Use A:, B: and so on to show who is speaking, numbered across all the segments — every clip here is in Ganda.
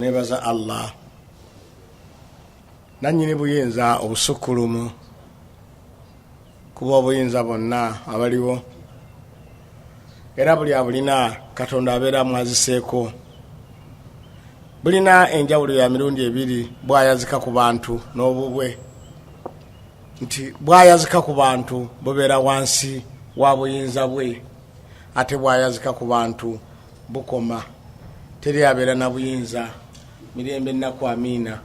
A: Nebaza Allah nanyini buyinza obusukulumu kuba obuyinza bonna abaliwo era buli abulina Katonda abeera mwaziseeko bulina enjawulo ya mirundi ebiri bwayazika ku bantu n'obubwe nti bwayazika ku bantu bubeera wansi wa buyinza bwe ate bwayazika ku bantu bukoma teri abeera na buyinza mirembe nnaku amiina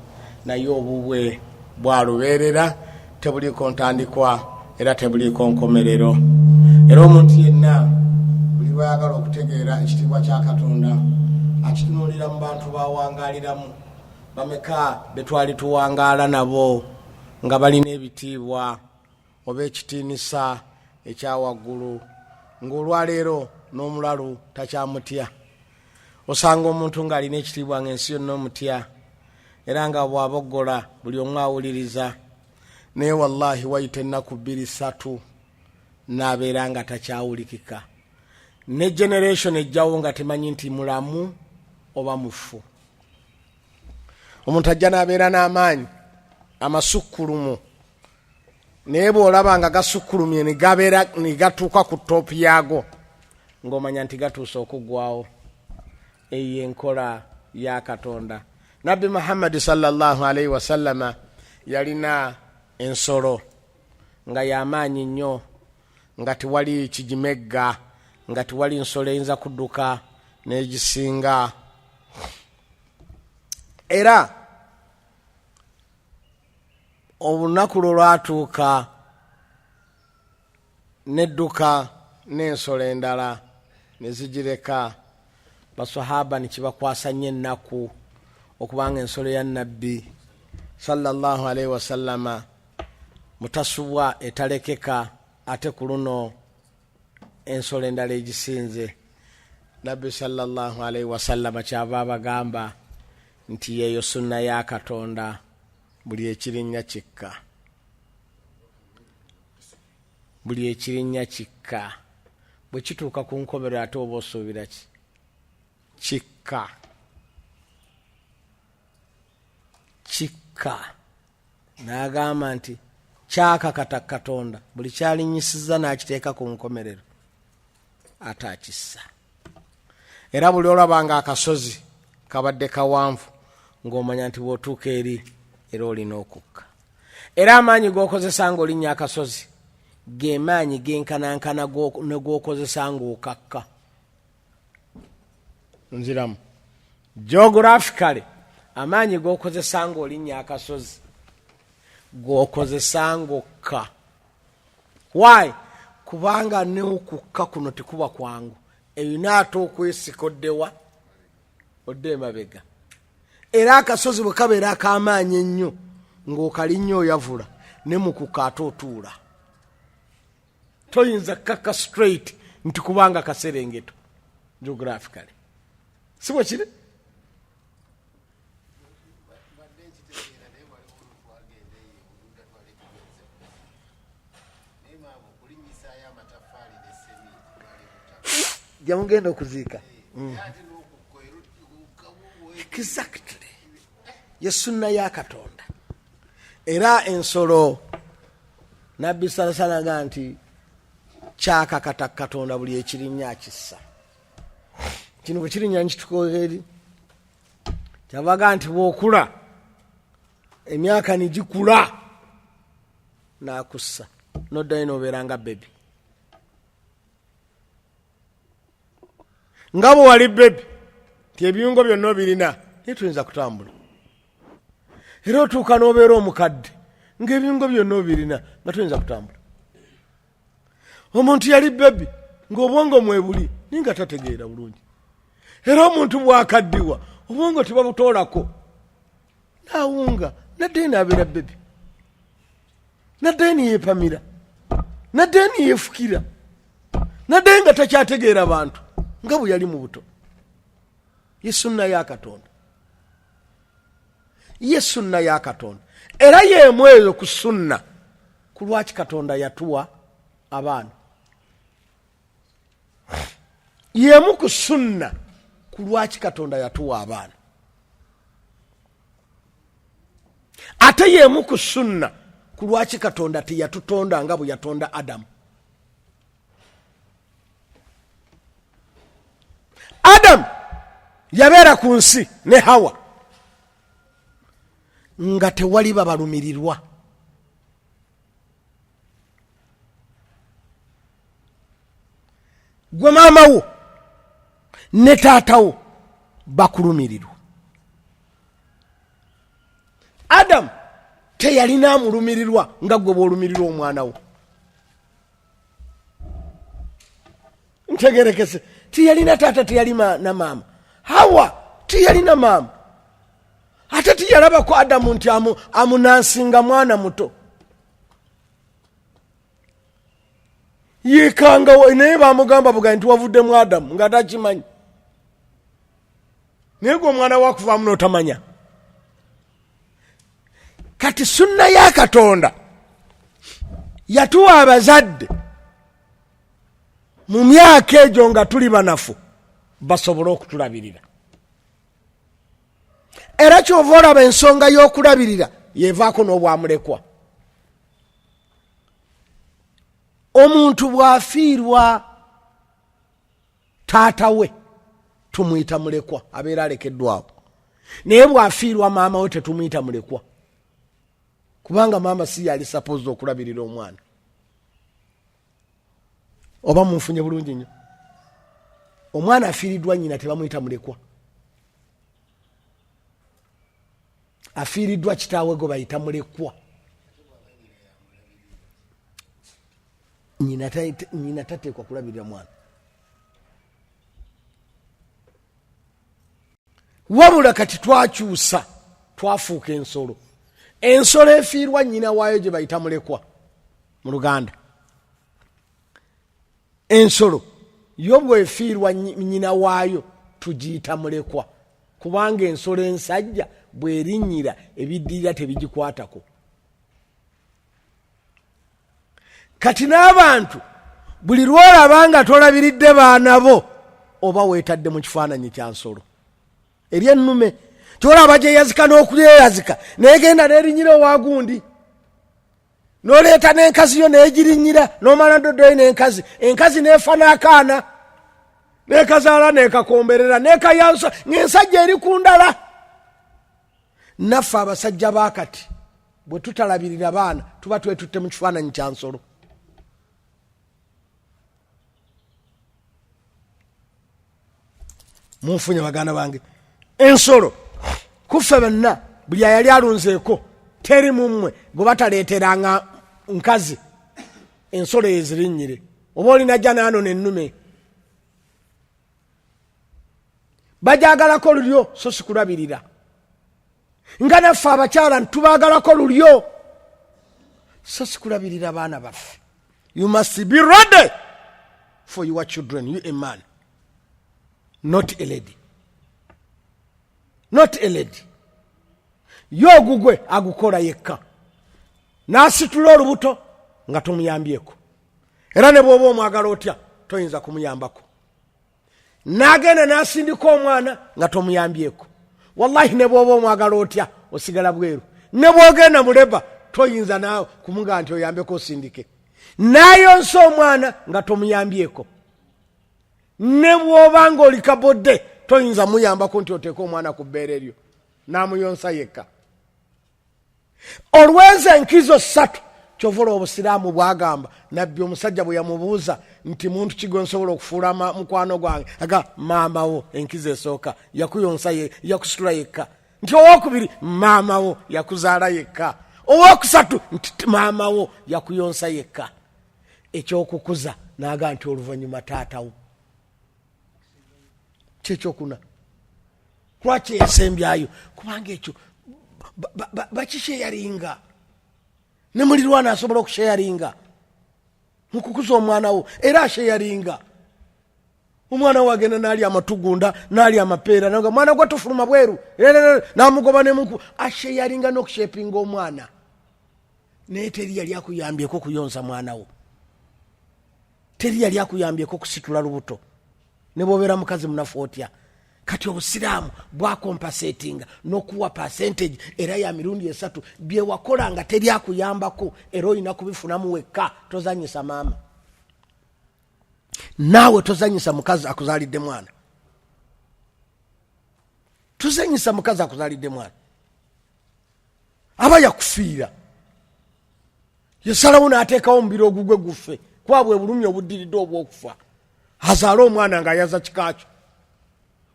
A: naye obubwe bwalubeerera tebuliko ntandikwa era tebuliko nkomerero era omuntu yenna buli bwayagala okutegeera ekitiibwa kya Katonda akitunuulira mu bantu bawangaliramu bameka betwali tuwangaala nabo nga balina ebitiibwa oba ekitiinisa ekyawaggulu ng'olwaleero n'omulalu takyamutya osanga omuntu ng'alina ekitiibwa ng'ensi yonna omutya era nga bw'aboggola buli omu awuliriza naye wallahi wayita ennaku 2-3 n'abeera nga takyawulikika ne generation ejjawo nga temanyi nti mulamu oba mufu. Omuntu ajja n'abeera n'amaanyi amasukkulumu naye bw'olaba nga gasukkulumye ne gatuuka ku toopu yaago ng'omanya nti gatuuse okuggwawo. Eyo enkola ya Katonda. Nabbi Muhammad sallallahu alaihi wasallama yalina ensolo nga y'amaanyi nnyo nga tewali kijimegga nga tewali nsolo eyinza kudduka n'egisinga era olunaku lwe lwatuuka n'edduka n'ensolo endala ne zigireka basahaba nikibakwasa nnyo ennaku okubanga ensolo ya nabbi sallallahu alaihi wasallama mutasubwa etalekeka ate ku luno ensolo endala egisinze. Nabbi sallallahu alaihi wasallama kyava abagamba nti yeyo sunna ya Katonda buli ekirinnya kikka buli ekirinnya kikka bwe kituuka ku nkomero ate oba osuubira ki kikka n'agamba nti kyakakata Katonda buli kyalinyisiza n'akiteeka ku nkomerero ate akissa. Era buli olabanga akasozi kabadde kawanvu ng'omanya nti bw'otuuka eri era olina okukka. Era amaanyi g'okozesa ng'olinnya akasozi ge maanyi genkanankana ne g'okozesa ng'okakka. Nziramu geographically amaanyi g'okozesa ng'olinnya akasozi g'okozesa ng'okka. Why? Kubanga n'okukka kuno tekuba kwangu erina ate okwesika oddewa odde emabega. Era akasozi bwe kabeera ak'amaanyi ennyo ng'okalinnyo oyavula ne mu kukka ate otuula toyinza kkakka straight nti kubanga kaserengeto geographically si bwe kiri. Jamugenda okuziika exactly ye sunna ya Katonda. Era ensolo nabbi salasalaga nti kyakakata Katonda buli ekirinnya akissa. Kino bwe kirinnya nkitukola eri kyavaga nti bw'okula emyaka nigikula n'akussa noddayo n'obeera nga bebi nga bwe wali bebi ti ebiyungo byonna obirina naye tuyinza kutambula. Era otuuka n'obeera omukadde ng'ebiyungo byonna obirina nga tuyinza kutambula. Omuntu yali bebi ng'obwongo mwebuli naye nga tategeera bulungi. Era omuntu bw'akaddiwa obwongo tebabutoolako n'awunga naddayo n'abeera bebi naddayo niyeepamira naddayo niyeefukira naddayo nga takyategeera bantu nga bwe yali mu buto. Ye sunna ya Katonda, ye sunna ya Katonda. Era yeemu eyo ku sunna ku lwaki Katonda yatuwa abaana. Yeemu ku sunna ku lwaki Katonda yatuwa abaana. ate yemu ku sunna ku lwaki Katonda teyatutonda nga bwe yatonda Adamu. Adamu yabeera ku nsi ne Hawa nga tewali babalumirirwa. Gwe maama wo ne taata wo bakulumirirwa. Adamu teyalina amulumirirwa nga gwe bw'olumirirwa omwana wo. Ntegerekese, tiyalina taata, teyalina na maama. Hawa tiyalina maama, ate tiyalabako Adamu nti amunansinga mwana muto. Yekangawo naye bamugamba buga nti wavuddemu Adamu nga takimanyi. Naye gwe omwana wakuvaamu n'otamanya. Kati sunna ya Katonda yatuwa abazadde mu myaka egyo nga tuli banafu basobole okutulabirira. Era kyova olaba ensonga y'okulabirira yevaako n'obwamulekwa. Omuntu bw'afiirwa taata we tumuyita mulekwa, abeera alekeddwawo. Naye bw'afiirwa maama we tetumuyita mulekwa, kubanga maama si yali supposed okulabirira omwana. Oba munfunye bulungi nnyo. Omwana afiiriddwa nnyina tebamuyita mulekwa. Afiiriddwa kitaawe gwe bayita mulekwa. Nnyina tateekwa kulabirira mwana. Wabula kati twakyusa, twafuuka ensolo. Ensolo efiirwa nnyina waayo gye bayita mulekwa mu Luganda. Ensolo yo bw'efiirwa nnyina waayo tugiyita mulekwa, kubanga ensolo ensajja bw'erinnyira ebiddirira tebigikwatako. Kati n'abantu buli lwolaba nga tolabiridde baana bo oba weetadde mu kifaananyi kya nsolo. Eri ennume kyolaba gye yazika n'okulyeyazika neegenda n'erinnyira owagundi, n'oleeta n'enkazi yo n'egirinnyira, n'omala ndodoyi n'enkazi, enkazi n'efa n'akaana, n'ekazaala n'ekakomberera, n'ekayansa, ng'ensajja eri ku ndala. Naffe abasajja baakati bwe tutalabirira baana tuba twetutte mu kifaananyi kya nsolo. Munfunye baganda bange, ensolo kuffe benna buli ayali alunzeeko teri mummwe gwe bataleeteranga nkazi ensolo ezirinyire, oba olina janaano nennume bajagalako lulyo so si kulabirira. Nga naffe abakyala ntubaagalako lulyo so si kulabirira baana baffe. You must be ready for your children, you a man, not a lady. Not a lady. Yo gugwe agukola yekka, n'asitula olubuto nga tomuyambyeko. Era ne bw'oba omwagala otya toyinza kumuyambako. N'agenda n'asindika omwana nga tomuyambyeko. Wallahi ne bw'oba omwagala otya osigala bweru. Ne bw'ogenda muleba toyinza naawe kumugamba nti oyambeko osindike. N'ayonsa omwana nga tomuyambyeko. Ne bw'oba ng'oli kabodde toyinza muyambako nti oteeka omwana ku bbeere lyo n'amuyonsa yekka. Olwenza enkizo 3 kyovola obusiraamu bwagamba. Nabbi omusajja bwe yamubuuza nti muntu ki gwe nsobola okufuula mukwano gwange, aga maama wo enkizo esooka yakuyonsa yakusitula yekka, nti owokubiri maama wo yakuzaala yekka, owokusatu nti maama wo yakuyonsa yekka, ekyokukuza n'aga nti oluvannyuma taata wo. Kyekyokuno lwaki yasembyayo, kubanga ekyo bakisheyaringa, ne mulirwana asobola okusheyaringa mukukuza omwana wo, era asheyaringa. Omwana wo agenda n'ali amatugunda n'ali amapeera nga mwana gwe tufuluma bweru n'amugoba nemuku, asheyaringa n'okushepinga omwana. Naye teri yali akuyambyeko kuyonsa mwana wo, teri yali akuyambyeko kusitula lubuto. Ne bw'obeera mukazi munafu otya, kati obusiraamu bwakompasetinga n'okuwa percentage era ya mirundi 3 bye wakola nga teri akuyambako era olina kubifunamu wekka. Tozanyisa maama, naawe tozanyisa mukazi akuzaalidde mwana, tuzanyisa mukazi akuzaalidde mwana aba yakufiira yesalawo n'ateekawo omubiri ogugwe gufe kwabwe bulumi obuddiridde obw'okufa azaale omwana ng'ayaza kikaakyo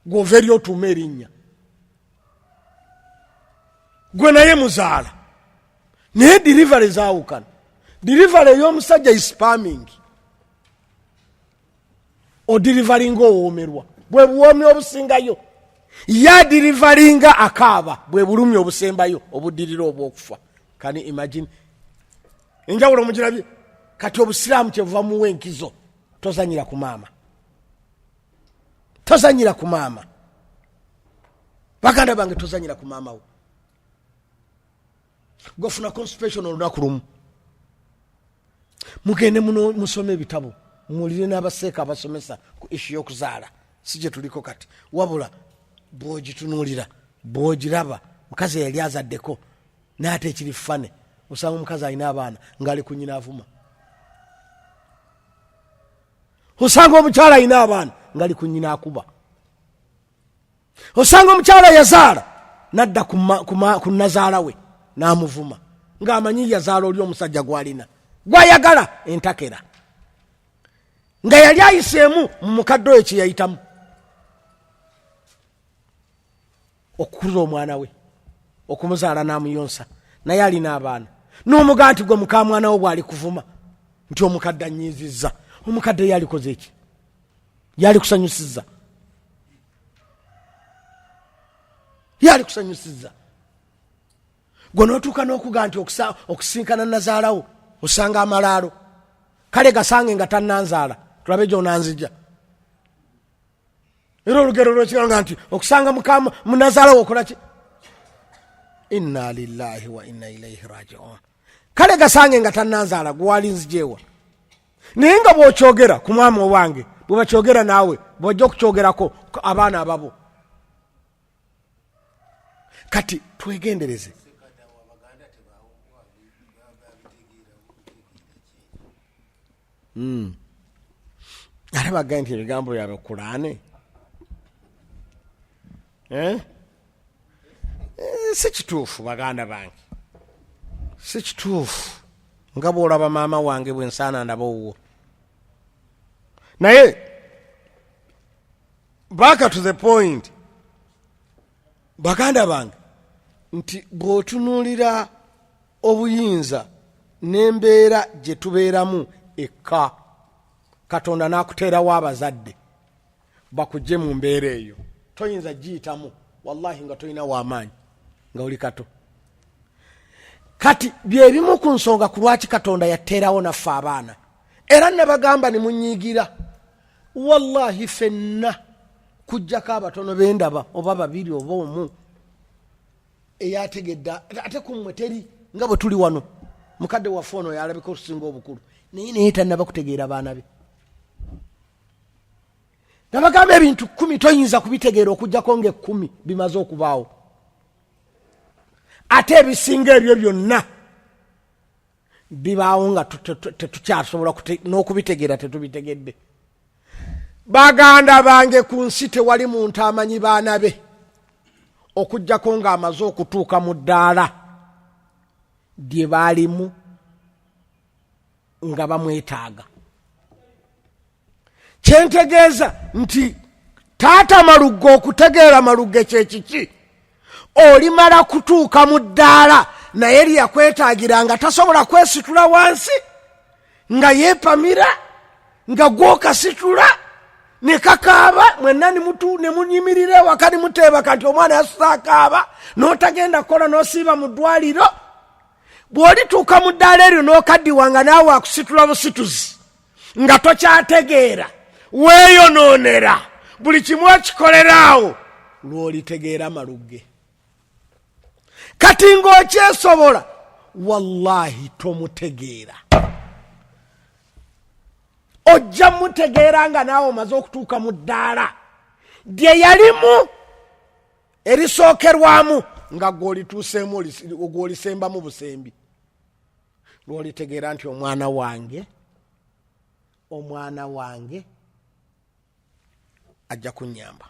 A: gw'ova eri otuuma erinnya gwe naye muzaala naye delivery zaawukana. Delivery ey'omusajja is spamming, odelivaringa owoomerwa bwe buwoomi obusingayo, ya delivaringa akaaba bwe bulumi obusembayo obuddirira obw'okufa. Kani imagine enjawulo mugirabye. Kati obusiraamu kyebuva mu wenkizo. Tozanyira ku maama, tozanyira ku maama. Baganda bange tozanyira ku maama wo. Gofuna constipation olunaku lumu, mugende muno musome ebitabo, muwulire n'abaseeka abasomesa ku ishu y'okuzaala. Si gye tuliko kati, wabula bw'ogitunuulira bw'ogiraba mukazi yali azaddeko n'ate ekiri fane, osanga omukazi alina abaana ng'ali ku nnyina avuma. Osanga omukyala alina abaana ng'ali ku nnyina akuba. Osanga omukyala yazaala n'adda ku nazaala we n'amuvuma ng'amanyi yazaala oli omusajja gw'alina gw'ayagala entakera, nga yali ayiseemu mu mukadde oyo kye yayitamu okukuza omwana we, okumuzaala n'amuyonsa, naye alina abaana. N'omugaa nti gwe muka mwana wo bw'ali kuvuma nti omukadde anyiizizza. Omukadde yalikoze eki? Yali kusanyusizza, yali kusanyusizza. Gwe n'otuuka n'okugaa nti okusinkana nazaalawo osanga amalaalo, kale gasange nga tannanzaala tulabe gy'onanzija. Era olugero lwekiranga nti okusanga munazaalawo okola ki? Inna lillahi wa inna ilaihi raji'un. Kale gasange nga tannanzaala gwali nzijewa. Naye nga bw'okyogera ku mwami owange, bwe bakyogera naawe bw'ojja okukyogerako abaana ababo. Kati twegendereze. Ate bagamba nti ebigambo byabwe kulaane. Si kituufu baganda bange, si kituufu nga bw'olaba maama wange bwe nsaana ndaba owuwo. Naye back to the point, baganda bange, nti bw'otunuulira obuyinza n'embeera gye tubeeramu ekka, Katonda n'akuteerawo abazadde bakujje mu mbeera eyo, toyinza giyitamu wallahi nga toyina w'amaanyi nga oli kato. Kati byebimu ku nsonga ku lwaki Katonda yateerawo naffe abaana. Era nabagamba ne munyiigira, wallahi fenna kujjako abatono b'endaba oba babiri oba omu eyategedde ate kummwe teri nga bwe tuli wano. Mukadde waffe ono yalabika okusinga obukulu naye tannaba kutegeera baana be. Nabagamba ebintu 10 toyinza kubitegeera okujjako nga 10 bimaze okubaawo. Ate ebisinga ebyo byonna bibaawo nga tetukyasobola n'okubitegeera tetubitegedde. Baganda bange, ku nsi tewali muntu amanyi baana be okujjako ng'amaze okutuuka mu ddaala lye baalimu nga bamwetaaga. Kyentegeeza nti taata malugga, okutegeera malugga kyekiki, olimala kutuuka mu ddaala naye lyakwetaagira nga tasobola kwesitula wansi, nga yeepamira, nga gwokasitula ne kakaaba, mwenna ne munyimirira ewaka ne muteebaka nti omwana yasusa akaaba, n'otagenda kukola n'osiiba mu ddwaliro. Bw'olituuka mu ddaala eryo n'okaddiwa nga naawe akusitula busituzi nga tokyategeera, weeyonoonera, buli kimu okikoleraawo lw'olitegeera malugge. Kati ng'okyesobola, wallahi tomutegeera. Ojja mutegeera nga naawe omaze okutuuka mu ddaala lye yalimu erisookerwamu nga gw'olituuseemu gw'olisembamu busembi. Lw'olitegeera nti omwana wange ajja kunnyamba.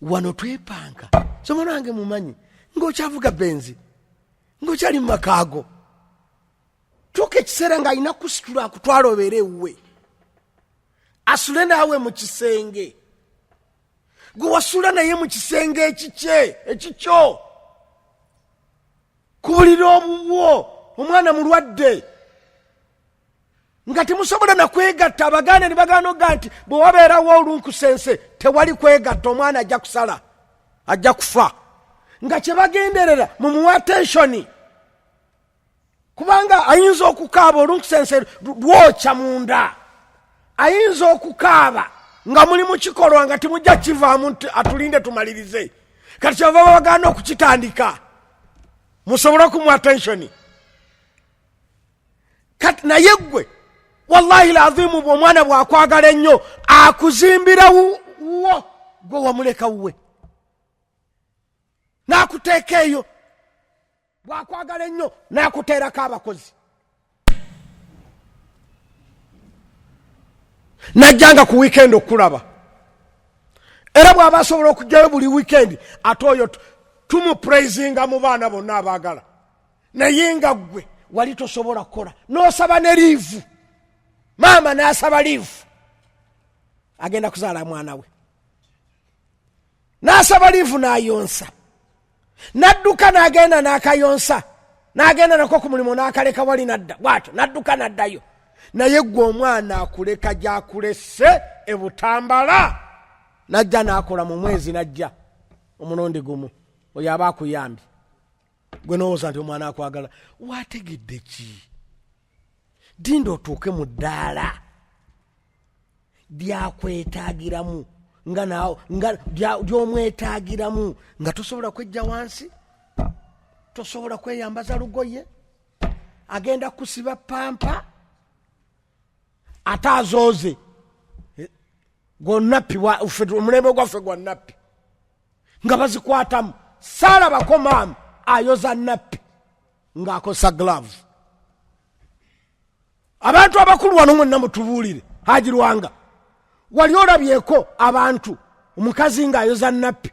A: Wano twepanka somona wange mumanyi ng'okyavuga benzi ng'okyali mu makaago tuuka ekiseera ng'alina kusitula akutwala obeere ewuwe asule naawe mu kisenge gwe wasula naye mu kisenge ekikyo ku buliri obubwo omwana mulwadde nga temusobola nakwegatta. Abaganda ne bagaana oga nti bwe wabeerawo olunkusense tewali kwegatta, omwana ajja kusala ajja kufa. Nga kye bagenderera mumuwa attention kubanga ayinza okukaaba olunkusense lwokya munda, ayinza okukaaba nga muli mu kikolwa nga temujja kivaamu atulinde tumalirize. Kati kyava bagaana okukitandika musobole okumuwa attention. Kati naye gwe wallahi lazimu bw'omwana bw'akwagala ennyo akuzimbira wo gwe wamuleka wuwe n'akuteeka eyo. Bw'akwagala ennyo n'akuteerako abakozi. Najjanga ku weekend okulaba era bw'aba asobola okujjayo buli weekend ate oyo tumupraisinga mu baana bonna abaagala. Naye nga gwe wali tosobola kukola n'osaba ne liivu. Maama n'asaba liivu agenda kuzaala mwana we, n'asaba liivu n'ayonsa, n'adduka n'agenda n'akayonsa, n'agenda nako ku mulimu n'akaleka wali n'adda bw'atyo n'adduka n'addayo. Naye gwe omwana akuleka gy'akulesse e Butambala n'ajja n'akola mu mwezi n'ajja omulundi gumu, oyo aba akuyambye. Gwe n'owooza nti omwana akwagala. Waategedde ki? Dinda otuuke mu ddaala lyakwetaagiramu ly'omwetaagiramu nga tosobola kwejja wansi, tosobola kweyambaza lugoye, agenda kusiba pampa ate azooze. Gwonnappi omulembe gwaffe gwa nnappi nga bazikwatamu. Saalabako maama ayoza nnappi ng'akozesa glove. Abantu abakulu wano mwenna mutubuulire. Haji Lwanga, wali olabyeko abantu omukazi ng'ayoza nnappi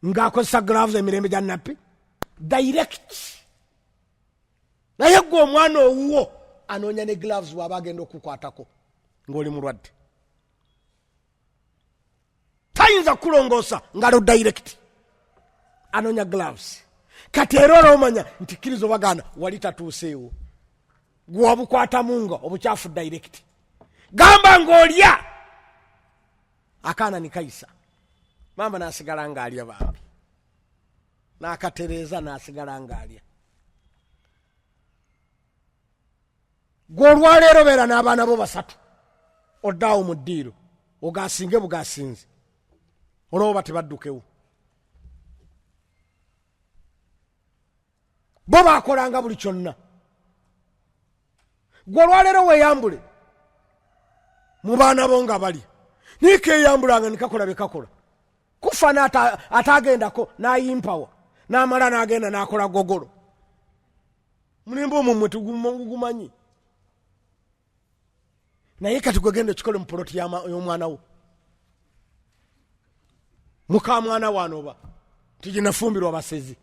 A: ng'akozesa gloves emirembe gya nnappi? Direct. Naye gwe omwana owuwo anoonya ne gloves bw'aba agenda okukwatako ng'oli mulwadde. Tayinza kulongoosa ngalo direct, anoonya gloves. Kati era olomanya nti kkiriza obagana wali tatuuseewo, gwe wabukwatamu nga obukyafu direct. Gamba ng'olya akaana ni kayisa, mama n'asigala ng'alya bambi, n'akatereeza n'asigala ng'alya. Gwe olwaleero beera n'abaana bo basatu, oddaawo mu ddiiro ogasinge bugasinze, olwoba tebaddukewo. Bo baakolanga buli kyonna. Gwe olwaleero weeyambule mu baana bo nga bali, nikeeyambulanga nikakola bye kakola. Kufa ataagendako n'ayimpawa n'amala n'agenda n'akola gogolo. Mulimba omumwe tugumanyi. Naye kati gwegenda ekikole mu poloti y'omwana wo, muka mwana wanoba tijinafumbirwa basezi,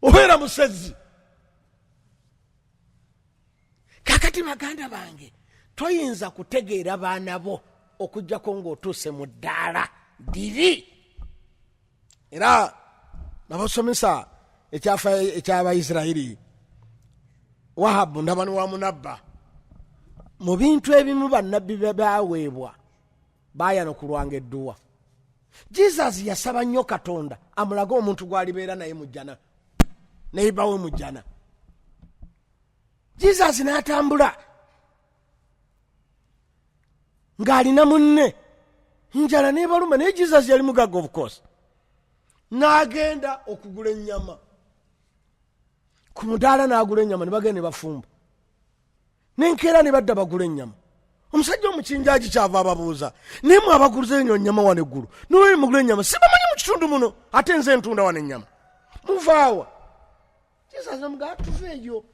A: obeera musezi. Kakati baganda bange, toyinza kutegeera baana bo okujjako ng'otuuse mu ddaala diri. Era nabasomesa eky'Abayisirayiri, Wahabu ndabani wa munabba, mu bintu ebimu bannabbi baaweebwa baayanokulwanga edduwa. Jesus yasaba nnyo Katonda amulage omuntu gw'alibeera naye mu jjana, neyibawe mu jjana. Jesus n'atambula ng'alina munne njala n'ebaluma, naye Jesus yali mugagga of course. N'agenda okugula ennyama ku mudaala, n'agula ennyama, ne bagenda ne bafumba, n'enkeera ne badda bagula ennyama. omusajja omukinjaji kyava ababuuza naye mwe abaguliza enyo nnyama wano eggulu nolweri mugula ennyama sibamanyi mu kitundu muno ate nze ntunda wano ennyama muvaawa kisazamugaa tuva eyo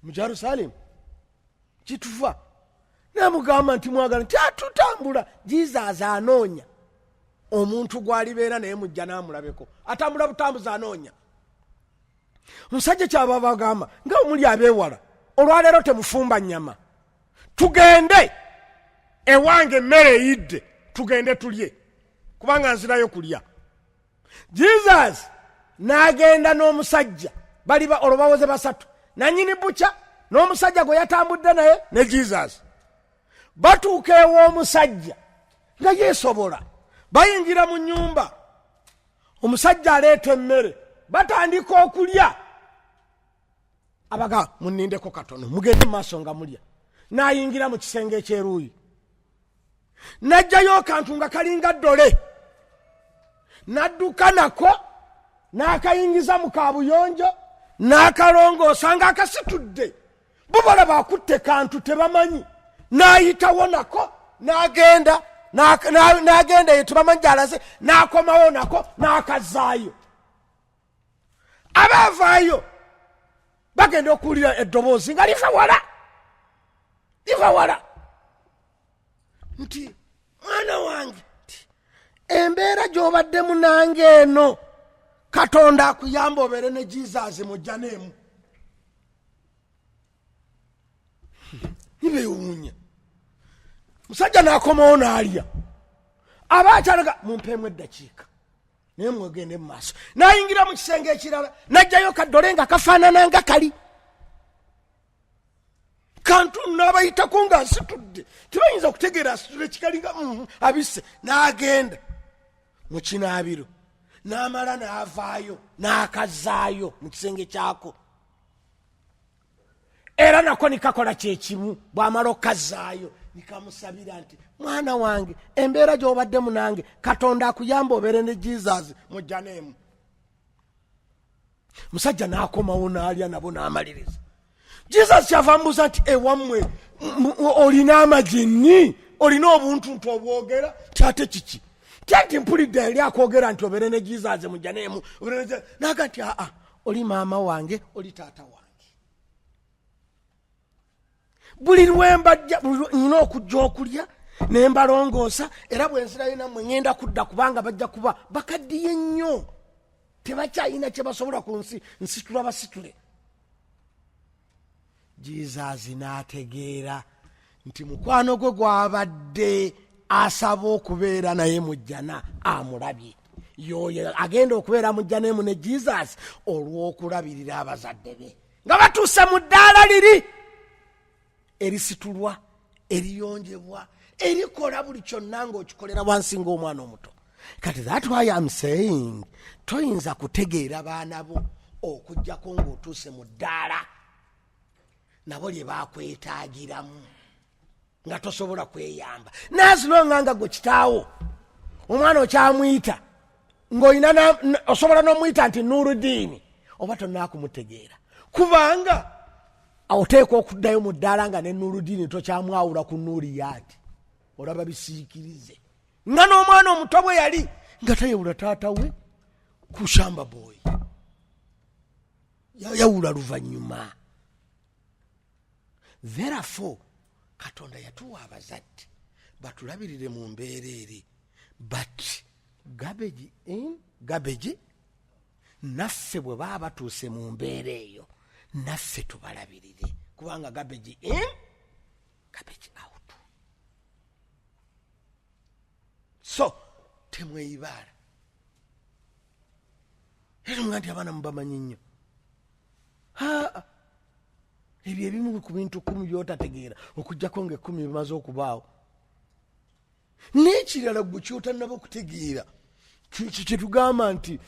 A: mu Jerusalemu kituva namugamba nti mwagala nti atutambula Jesus anoonya omuntu gwalibeera naye mujja namulabeko atambula butambuza anoonya omusajja kyaba bagamba nga omuli abeewala olwaleero temufumba nnyama tugende ewange emmere eyidde tugende tulye kubanga nzirayo kulya Jesus n'agenda n'omusajja bali olwo bawoze basatu nanyini bukya n'omusajja gwe yatambudde naye ne Jesus batuuka ew'omusajja nga yeesobola bayingira mu nnyumba omusajja aleeta emmere batandika okulya abaga munindeko katono mugende mu maaso nga mulya n'ayingira mu kisenge ekyeruuyi n'ajjayo kantu nga kalinga ddole n'adduka nako n'akayingiza mu kabuyonjo n'akalongoosa nga akasitudde bo balaba akutte kantu tebamanyi n'ayitawo nako n'agenda ye tebamanyi gy'alaze n'akomawo nako n'akazaayo abaavaayo bagenda okuwulira eddoboozi nga liva wala nti mwana wange embeera gy'obaddemu nange eno Katonda akuyamba obeere ne Jesus mujja n'emu nibewuunya musajja n'akomawo n'alya abakyalaga mumpeemu eddakiika naye mwegende mu maaso n'ayingira mu kisenge ekirala n'ajjayo kaddole nga kafaanana nga kali kantu n'abayitako nga asitudde tebayinza kutegeera asitudde kikalinga abisse n'agenda mu kinaabiro n'amala n'avaayo n'akazaayo mu kisenge kyako era nako nikakola kyekimu bw'amala okazaayo nikamusabira nti mwana wange embeera gy'obaddemu nange Katonda akuyamba obeere ne Jesus mujja n'emu musajja n'akomawo n'alya nabo n'amaliriza Jesus kyava mbuuza nti ewammwe olina amagini olina obuntuntu obwogera kyate kiki tyati mpulidde eri akwogera nti obeere ne Jesus mujja n'emu naga nti aa oli maama wange oli taata wange buli lwembajja nina okujja okulya nembalongoosa era bwensirayo nammwe ngenda kudda kubanga bajja kuba bakaddiye nnyo tebakyayina kye basobola ku nsi nsitula basitule Jesus n'ategeera nti mukwano gwe gwabadde asaba okubeera naye mujjana amulabye yoyo agenda okubeera mujjanemu ne Jesus olw'okulabirira abazadde be nga batuuse mu ddaala liri erisitulwa eriyonjebwa erikola buli kyonna ng'okikolera wansi ng'omwana omuto kati that why I'm saying toyinza kutegeera baana bo okugjako ng'otuuse mu ddaala nabo lye bakwetaagiramu nga tosobola kweyamba nazinonga nga gwe kitaawo omwana okyamuyita ng'olina osobola n'omuyita nti Nuruddin oba tonnakumutegeera kubanga oteeka okuddayo mu ddaala nga ne Nuruddin tokyamwawula ku Nuriyaati olaba bisiikirize nga n'omwana omuto bwe yali nga tayawula taata we ku shamba boy yawula luvannyuma therefore Katonda yatuwa abazadde batulabirire mu mbeera eri but garbage in garbage naffe bwe baba batuuse mu mbeera eyo naffe tubalabirire kubanga garbage in garbage out so temweyibaala era nga nti abaana mubamanyi nnyo ebyo ebimu ku bintu 10 by'otategeera okuggyako nga 10 bimaze okubaawo n'ekirala gwe ky'otannaba okutegeera kyetugamba nti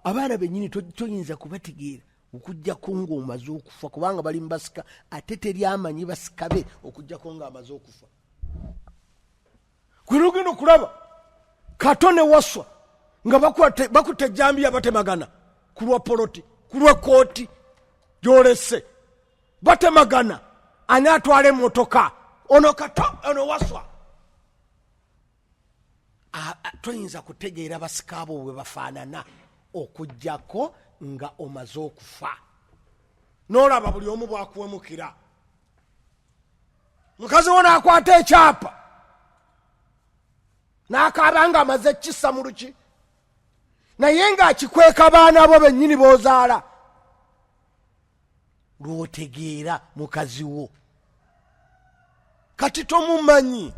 A: abaana bennyini toyinza kubategeera okuggyako ng'omaze okufa kubanga bali mu basika ate teryamanyi basika be okuggyako ng'amaze okufa kwera ogenda okulaba kato ne waswa nga bakutte ejjambiya batemagana ku lwa poloti ku lwa kooti gy'olese batemagana ani atwala emmotoka ono kato ono waswa. Toyinza kutegeera basikaabo bwe bafaanana okujjako nga omaze okufa n'olaba buli omu bwakuwemukira. Mukazi wo naakwata ekyapa n'akaaba nga amaze kissa mu luki, naye ng'akikweka baana bo bennyini b'ozaala. Lw'otegeera mukazi wo kati tomumanyi,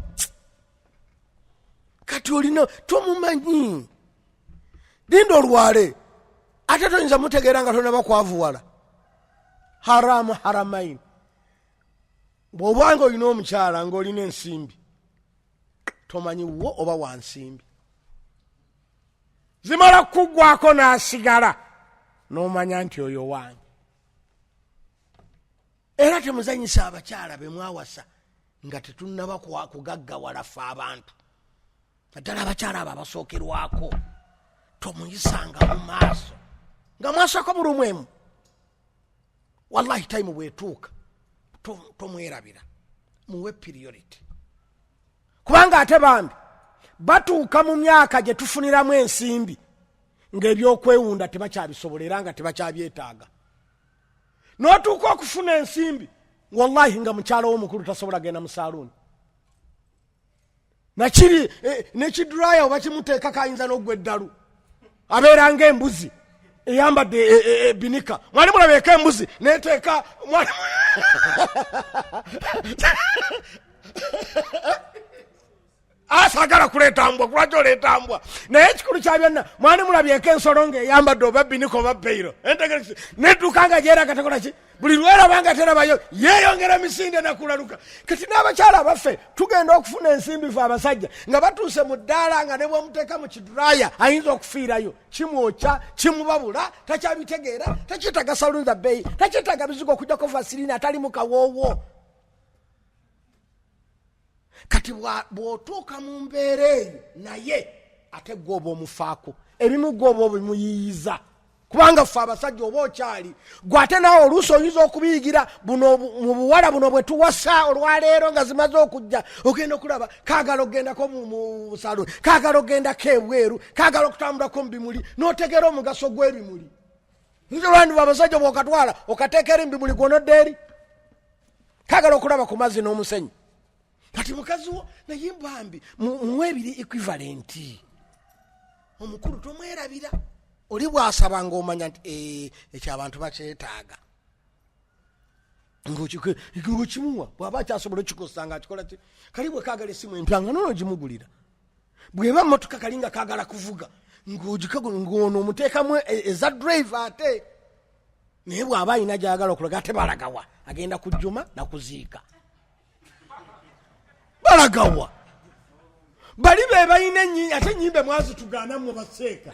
A: kati olina tomumanyi, linda olwale ate toyinza mutegeera nga tonaba kwavuwala. Haramu haramaini. Bw'obanga olina omukyala ng'olina ensimbi, tomanyi wo oba wansimbi, zimala kuggwako n'asigala n'omanya nti oyo wange. Era temuzanyisa abakyala be mwawasa nga tetunnaba kugaggawala ffe abantu. Naddala abakyala abo abasookerwako tomuyisanga mu maaso nga mwasako bulumwemu. Wallahi time bwetuuka tomwerabira, muwe priority. Kubanga ate bambi batuuka mu myaka gye tufuniramu ensimbi ng'ebyokwewunda tebakyabisobola era nga tebakyabyetaaga. N'otuuka okufuna ensimbi wallahi nga mukyala w'omukulu tasobola genda mu saaluuni. Nakiri nekiduraya oba kimuteekako ayinza n'oggwa eddalu, abeera ng'embuzi eyambadde binika. Mwali mulabeeko embuzi neteeka asagala kuleeta mbwa, kulwaki oleeta mbwa? Naye ekikulu kya byonna mwali mulabyeko ensolo ng'eyambadde oba binika oba beiro, nedduka nga gyeraga takola ki, buli lwerabanga terabayo yeeyongera misinde nakulaluka. Kati n'abakyala baffe tugenda okufuna ensimbi fe abasajja nga batuuse mu ddaala nga ne bwemuteeka mu kiduraya ayinza okufiirayo, kimwokya kimubabula, takyabitegeera, takyetaaga salunza bbeeyi, takyetaaga bizigo okujjako vasirina atali mu kawoowo. Kati bw'otuuka mu mbeera eyo naye ate gw'oba omufaako, ebimu gw'oba obimuyiyiza. Kubanga ffe abasajja oba okyali gwe ate nawe oluusi oyinza okubiyigira buno mu buwala buno bwe tuwasa olwaleero nga zimaze okujja, ogenda okulaba kaagala okugendako mu saluni, kaagala okugendako ebweru, kaagala okutambulako mu bimuli, n'otegeera omugaso gw'ebimuli. Nzolwandiba abasajja bw'okatwala okateekera mu bimuli gw'onodde eri, kaagala okulaba ku mazzi n'omusenyu. Kati mukazi wo naye bambi muwebiri equivalenti. Omukulu tomwerabira, oli bwasaba ng'omanya nti ekyo abantu bakyetaaga. Ng'okimuwa bw'aba akyasobola okikosa nga akikola ki, kali bwe kaagala essimu empya nga noono ogimugulira. Bw'eba mmotoka kali nga kaagala kuvuga ng'ono omuteekamu eza drive ate. Naye bw'aba alina gy'ayagala okulaga ate balagawa, agenda kujjuma na kuziika. Balagawa bali be balina ennyingi ate ennyimbe mwazitugaana mmwe baseeka.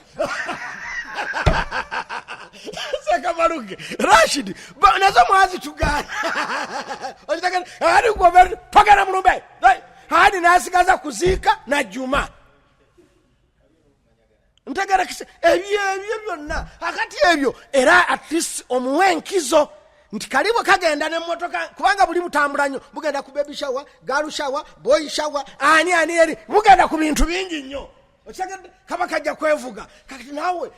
A: Seeka Maluge Rashid nazo mwazitugaana. Togenda mulumbe hadi n'asigaza kuziika na juma. Ntegera ebyo byonna akati ebyo era at least omuwe enkizo nti kalibu kagenda n'emmotoka, kubanga buli butambula nnyo, bugenda ku baby shower, girl shower, boy shower, ani eri bugenda ku bintu bingi nnyo. Okitegeedde kaba kajja kwevuga. Kati naawe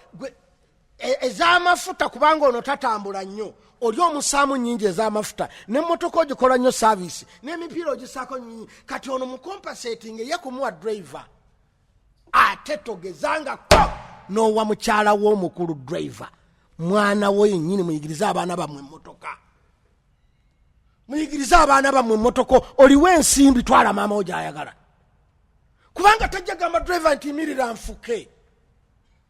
A: ez'amafuta kubanga ono tatambula nnyo, oli omusaamu nnyingi ez'amafuta, n'emmotoka ogikola nnyo service, n'emipiira ogisaako nnyingi. Kati ono mukompasating ye kumuwa driver, ate togezangako n'owa mukyala w'omukulu driver. Mwana wo yennyini muyigiriza abaana bammwe emmotoka, muyigiriza abaana bammwe emmotoka, oliwo ensimbi twala maama wo gy'ayagala. Kubanga tajja gamba driver nti mirira nfuke,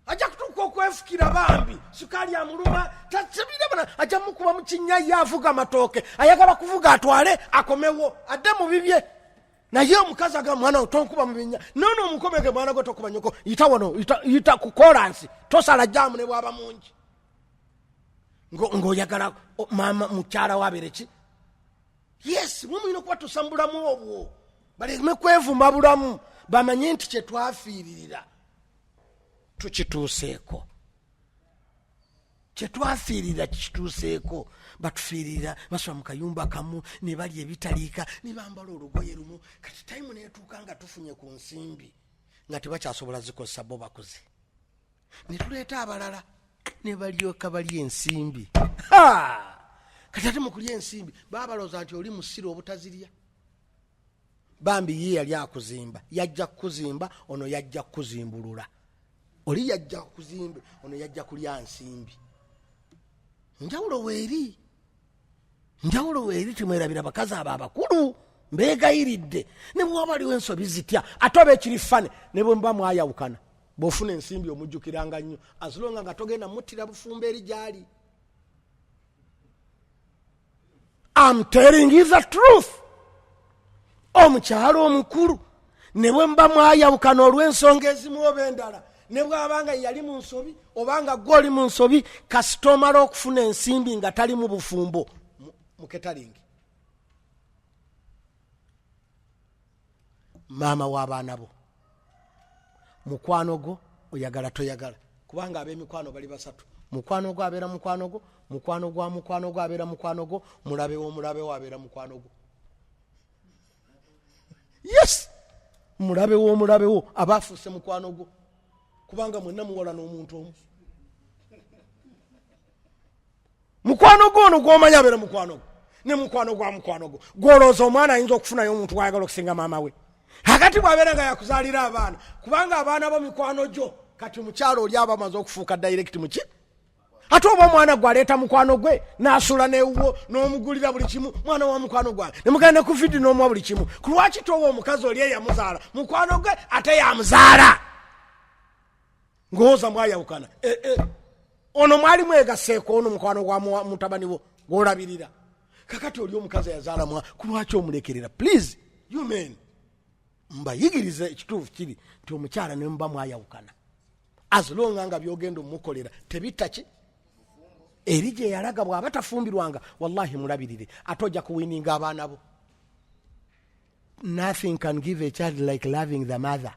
A: ajja kutuuka okwefukira bambi sukaali amuluma tasibira, ajja mukuba mu kinnya ye avuga amatooke, ayagala kuvuga atwale akomewo adde mu bibye. Naye omukazi agamba mwana wo tonkuba mu binnya, noono omukomege mwana gwe tokuba nyoko, yita wano yita ku kolansi, tosala jaamu ne bwaba mungi. Ng'oyagala maama mukyala wabeere ki? Yes, mumulina okuba tusambulamu obwo, baleme kwevumba bulamu, bamanye nti kye twafiiririra tukituuseeko.
B: kyetwafiirira kituuseeko batufiirira basula mu kayumba kamu ne balya ebitaliika ne bambala olugoye lumu kati tayimu neetuuka nga tufunye ku nsimbi nga tebakyasobola zikozesa bo bakuze ne tuleeta abalala ne balyoka balya ensimbi kati ate mukulya ensimbi babalooza nti oli musiro obutazirya bambi ye yali akuzimba yajja kukuzimba ono yajja kukuzimbulula oli yajja kukuzimba ono yajja kulya nsimbi njawulo weeri timwerabira bakazi abo abakulu mbeegayiridde ne bwaba waliwo ensobi zitya ate oba ekiri fane ne bwe mba mwayawukana bw'ofuna ensimbi omujjukiranga nnyo azilonga nga togenda muttira bufumbo eri gyali. I'm telling you the truth. Omukyalo omukulu ne bwe mba mwayawukana olw'ensonga ezimu oba endala ne bw'abanga yali mu nsobi obanga gw'oli mu nsobi kasita omala okufuna ensimbi nga tali mu bufumbo mu ketalingi maama w'abaana bo mukwano gwo oyagala toyagala kubanga ab'emikwano bali basatu mukwano gwo abeera mukwano gwo mukwano gwa mukwano gwo abeera mukwano gwo mulabe wo abeera mukwano gwo. Yes, mulabe wo abafuuse mukwano gwo kubanga mwenna muwola n'omuntu omu. Mukwano gwo ono gw'omanya abeera mukwano gwo ne mukwano gwa mukwano gwo gw'olowooza omwana ayinza okufunayo omuntu wayagala okusinga maama we hakati bw'abeera nga yakuzaalira abaana kubanga abaana bo mikwano gyo kati mukyalo oli aba amaze okufuuka direct muki ate oba omwana gwe aleeta mukwano gwe n'asula n'ewuwo n'omugulira buli kimu mwana wa mukwano gwange ne mugenda ku vidi n'omuwa buli kimu kulwaki towa omukazi oli eyamuzaala mukwano gwe ate yamuzaala ngowooza mwayawukana ono mwali mwegaseeko ono mukwano gwa mutabani wo gw'olabirira kakati oli omukazi yazaala mwa kulwaki omulekerera please you men mbayigirize ekituufu kiri nti omukyala ne muba mwayawukana azilonga nga byogenda omukolera tebitta ki eri gye yalaga bw'aba tafumbirwanga wallahi mulabirire ate ojja kuwininga abaana bo. Nothing can give a child like loving the mother.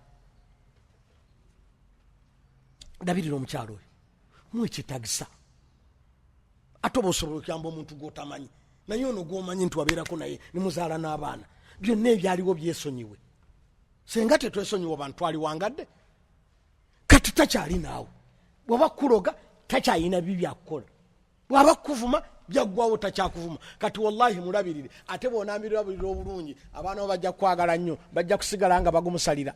B: Dabirira omukyalo oyo mwekitagisa ate oba osobola okuyamba omuntu gw'otamanyi naye ono gw'omanyi nti wabeerako naye nemuzaala n'abaana byonna ebyaliwo byesonyiwe senga tetwesonyiwe bantu aliwangadde kati takyali naawe bw'aba kuloga takyalina bibi byakukola bw'aba kuvuma byaggwawo takyakuvuma kati wallahi mulabirire ate bw'onaambirira bulira obulungi abaana bo bajja kwagala nnyo bajja kusigala nga bagumusalira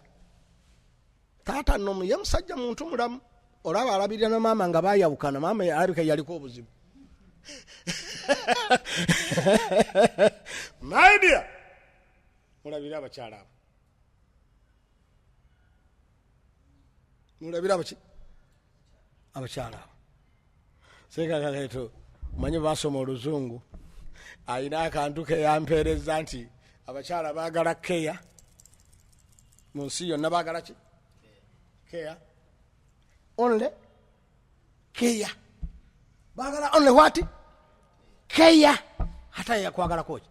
B: taata nnomu ye musajja muntu mulamu olaba alabirira na maama nga bayawukana maama alabika yaliko obuzibu my dear mulabirira abakyala abo mulabira abakyala abo sekakaleeto manyi basoma oluzungu alina akantu ke yampeereza nti abakyala baagala keya mu nsi yonna baagala ki keya only keya baagala only what keya hata yakwagalako ki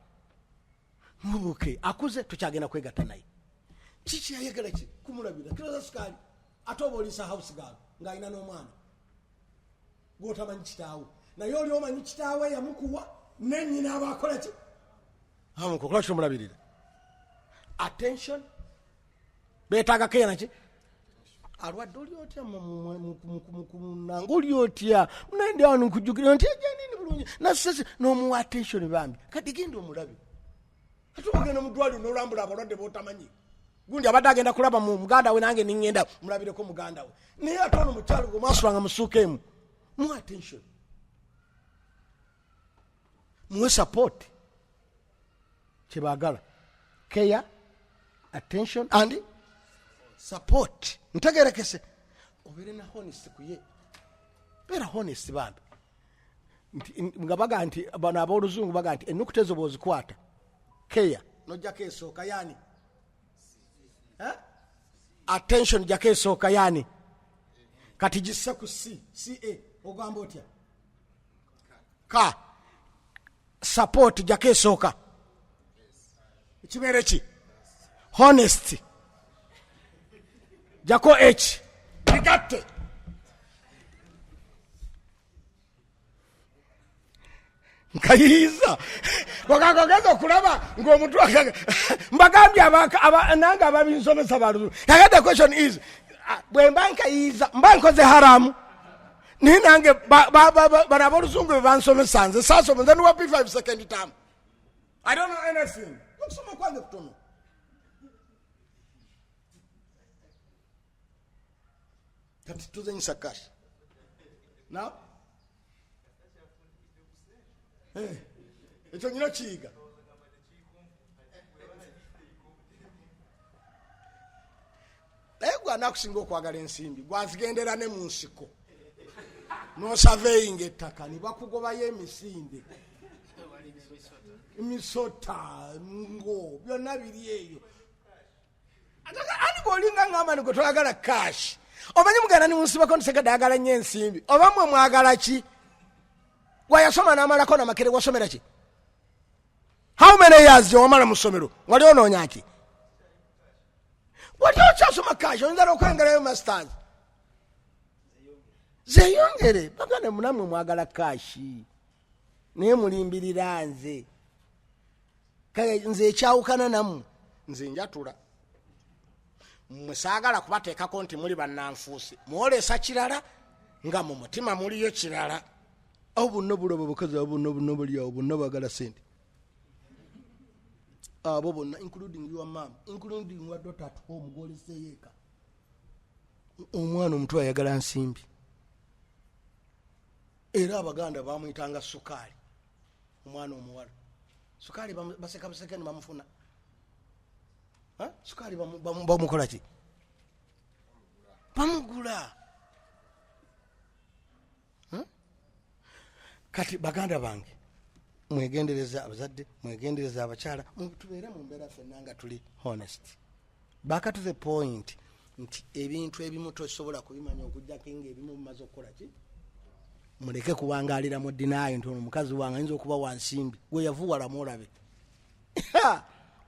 B: mubuke akuze tukyagenda kwegatta naye kiki yayagala ki kumulabira kiroza sukaali ate oba olisa house girl ng'alina n'omwana gw'otamanyi kitaawe naye oli omanyi kitaawe yamukuwa nenyina abakola ki amukola kimulabirira attention beetaaga keya naki alwadde oli otya munanga oli otya munandi awo nkujjukira nti ejanini bulungi nasese n'omuwa attention bambi kati genda omulabe ate ogenda mudwaliro n'olambula abalwadde b'otamanyi gundi abadde agenda kulaba mu muganda we nange ningenda mulabireko muganda we naye ate ono mukyalo gwe mwasulanga musuuka emu muwa attention muwe support kyebaagala care attention and support ntegerekese obeere na honest kuye beera honest bambi nga baga nti bano ab'oluzungu baga nti ennukuta ezo bw'ozikwata care nojjako esooka yani attention jjako esooka yani kati gisse ku ca ogamba otya ka support jjako esooka ekibeere ki honest jako h bigatte nkayiza wakakogeza okulaba ng'omuntu mbagambye nange ababinsomesa baluzungu. The question is, bwe mba nkayiza mba nkoze haramu naye nange bano aboluzungu be bansomesa nze saasoma nze niwa P5 second term. I don't know anything. Okusoma kwange kutono. Kati tuzenyisa kashi now ekyo nyina kiyiga naye gwanakusinga okwagala ensimbi gwazigendera ne mu nsiko n'osaveyinga ettaka ne bakugobayo emisinde emisota ngo byonna biri eyo ani gwolinga ngamba ni gwe toyagala kashi omanyi mugenda ni munsibako Ssekkadde ayagala nnyo ensimbi oba mmwe mwagala ki wayasoma n'amalako namakere wasomera ki how many years gyewamala mu ssomero wali onoonya ki wali okyasoma kashi oyinza okwengerayo masters zeyongere bagane munamwe mwagala kashi naye mulimbirira nze ekyawukana nammwe nze njatula mmwe saagala kubateekako nti muli bannanfuusi mwolesa kirala nga mu mutima muliyo kirala awo bonna bulaba bakazi abo bonna bali awo bonna baagala sente abo bonna including your mom including your daughter at home gwoleseyeeka omwana omutwe ayagala nsimbi era abaganda bamuyitanga sukaali omwana omuwala sukaali baseka ne bamufuna sukaali bamukola ki bamugula kati baganda bange mwegendereza abazadde mwegendereza abakyala tubeere mu mbeera ffenna nga tuli honest back to the point nti ebintu ebimu tosobola kubimanya okujjako ng'ebimu mumaze okukola ki muleke kuwangaalira mu dinaayo nti ono omukazi wange ayinza okuba wansimbi we yavuwala muolabe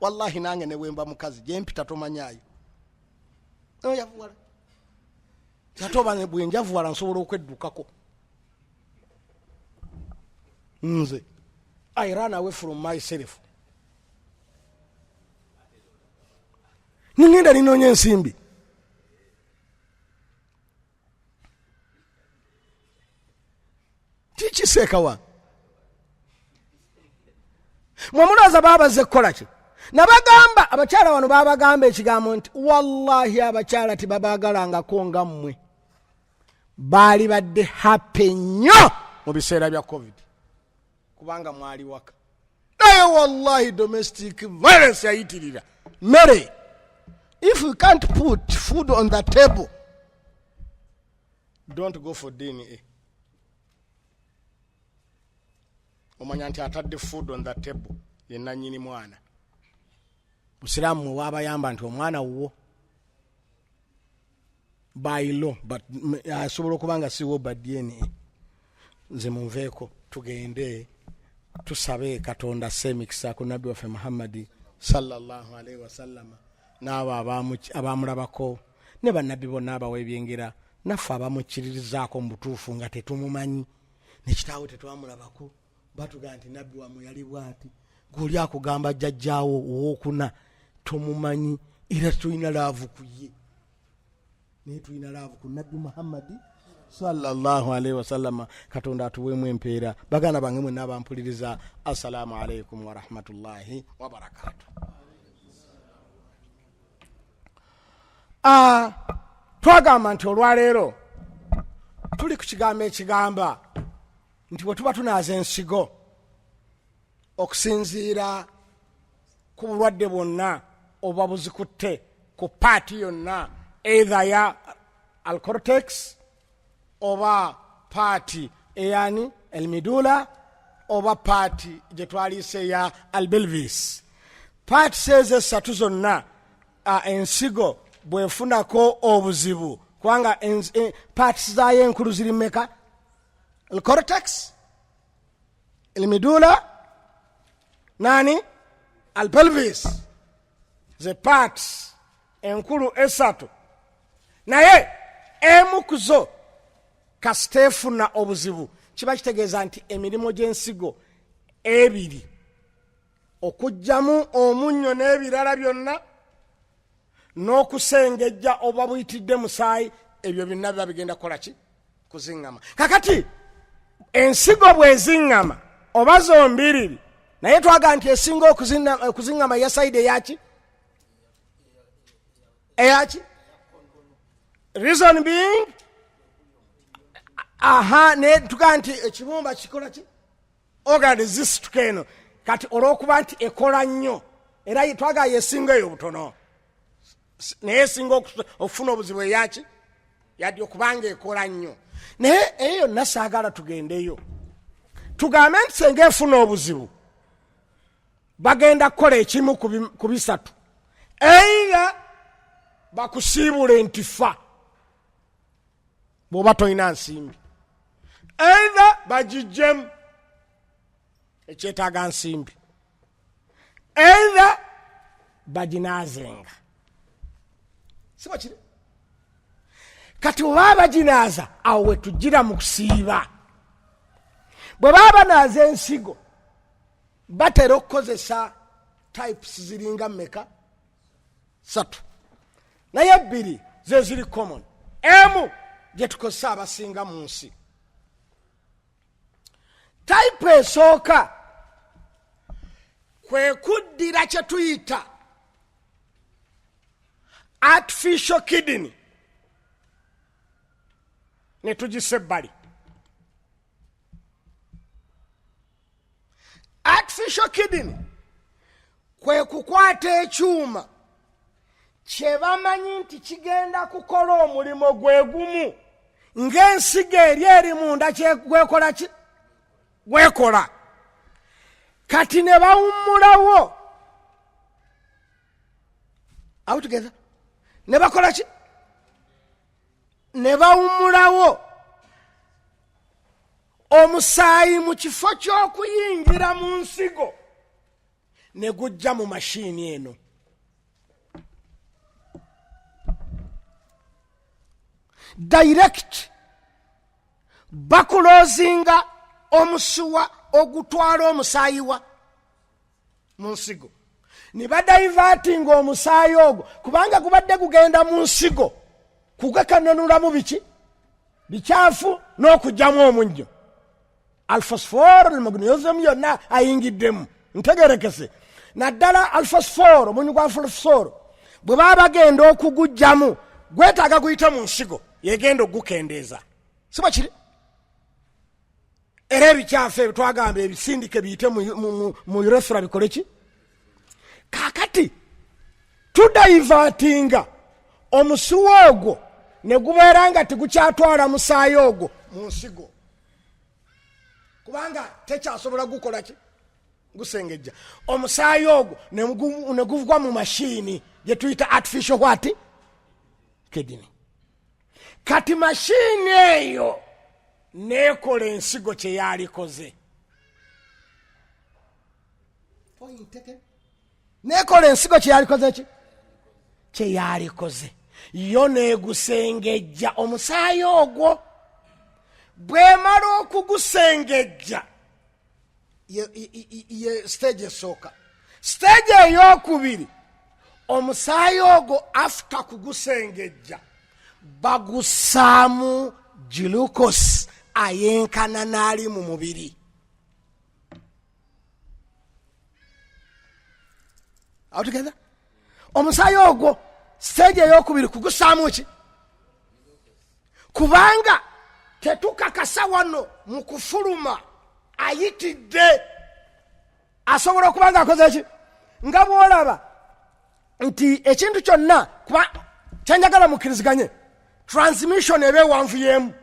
B: wallahi nange ne bwemba mukazi gyempita tomanyaayo yavuwala kyatoba bwenjavuwala nsobola okweddukako nze I ran away from myself ningenda ninoonya ensimbi kikiseeka wa mwamulooza baabaze kukola ki nabagamba abakyala wano babagamba ekigambo nti wallahi abakyala tibabaagalangako nga mmwe baali badde happy nnyo mu biseera bya covid kubanga mwali waka naye wallahi domestic violence yayitirira mmere. If you can't put food on the table don't go for DNA. Omanya nti atadde food on the table yenna nnyini mwana musiraamu waabayamba nti omwana wuwo bayilo asobola okubanga siwo badyeni. Nze munveeko tugende tusabe Katonda semikisa ku nabbi waffe Muhammadi sallallahu alaihi wasallama n'abo abamulabako ne bannabbi bonna abaweebyengera naffe abamukkiririzaako mu butuufu nga tetumumanyi ne kitaawe tetwamulabako batugaa nti nabbi wamwe yali bw'ati g'oli akugamba jjajjaawo owookuna tomumanyi era tulina laavu ku ye naye tulina laavu ku nabbi Muhammadi sallallahu alaihi wasallama. Katonda atuweemu empeera. Baganda bange mwenna abampuliriza assalamu alaikum wa rahmatullahi wa barakatuh. Twagamba nti olwaleero tuli ku kigambo ekigamba nti bwe tuba tunaaza ensigo okusinziira ku bulwadde bwonna oba buzikutte ku paati yonna either ya Cortex oba paati eyani medulla oba paati gye twaliise ya pelvis. Paati seezo esatu zonna ensigo bwefunako obuzibu kubanga paati zaayo enkulu ziri mmeka? Cortex, medulla, nani? Pelvis. Ze parts enkulu esatu. Naye emu kuzo kasitefuna obuzibu kiba kitegeeza nti emirimu gy'ensigo ebiri okujjamu omunnyo n'ebirala byonna n'okusengejja oba buyitidde musaayi, ebyo byonna biba bigenda kukola ki? Kuziŋŋama. Kakati ensigo bweziŋŋama oba zombiriri, naye twaga nti esinga okuziŋŋama ya sayidi eyaki? Eyaki? Reason being ne tuga nti ekibumba kikola ki? Organ resist eno. Kati olw'okuba nti ekola nnyo era twaga yesinga eyo butono, naye esinga okufuna obuzibu eyaki? Yadde okubanga ekola nnyo. Naye eyo yonna saagala tugendeyo. Tugambe nti senga efuna obuzibu bagenda kukola ekimu ku bisatu. Eira bakusiibule nti fa bw'oba tolina nsimbi, eira bagijjemu ekyetaaga nsimbi, eira baginaazenga. Siba kiri? Kati oba baginaaza, awo we tujjira mu kusiiba. Bwe baba banaaza ensigo batera okukozesa types ziringa mmeka? 3, naye 2 ze ziri common. Emu gye tukozesa abasinga mu nsi. Type esooka kwe kuddira kye tuyita artificial kidney ne tugisa ebbali. Artificial kidney kwe kukwata ekyuma kye bamanyi nti kigenda kukola omulimu gwe gumu ng'ensigo eri munda kyegwekola ki? Gwekola. Kati ne bawummulawo. Awo tugeza? Ne bakola ki? Ne bawummulawo omusaayi mu kifo ky'okuyingira mu nsigo ne gujja mu mashini eno. Direct bakulozinga omusuwa ogutwala omusaayi wa mu nsigo, ne badaivatinga omusaayi ogwo kubanga gubadde gugenda mu nsigo kugekananulamu biki? Bikyafu n'okugyamu omunnyo. Alphosphore, magnesium yonna ayingiddemu. Ntegerekese. Naddala alphosphore, omunnyo gwa alphosphore bwe baba bagenda okugugyamu gwetaaga guyita mu nsigo yegenda okugukendeeza. Siba kiri? Era ebikyafu ebyo twagamba ebisindike biyite mu urethra bikole ki? Kakati tudaivatinga omusuwa ogwo ne gubeera nga tegukyatwala musaayi ogwo mu nsigo kubanga tekyasobola gukola ki? Gusengejja. Omusaayi ogwo ne guvugwa mu mashini gye tuyita artificial what? Kidney. Kati mashini eyo nekola ensigo kye yalikoze. Nekola ensigo kye yalikoze ki? Kye yalikoze. Yo negusengejja omusaayi ogwo. Bwemala okugusengejja ye stage esooka. Stage ey'okubiri omusaayi ogwo after kugusengejja bagussaamu glucose ayenkana n'ali mu mubiri. Awo tugenda? Omusaayi ogwo stage ey'okubiri kugussaamu ki? Kubanga tetukakasa wano mu kufuluma ayitidde asobola okuba nga akoze ki? Nga bw'olaba nti ekintu kyonna kuba kyenjagala mukkiriziganye transmission eba ewanvu y'emu.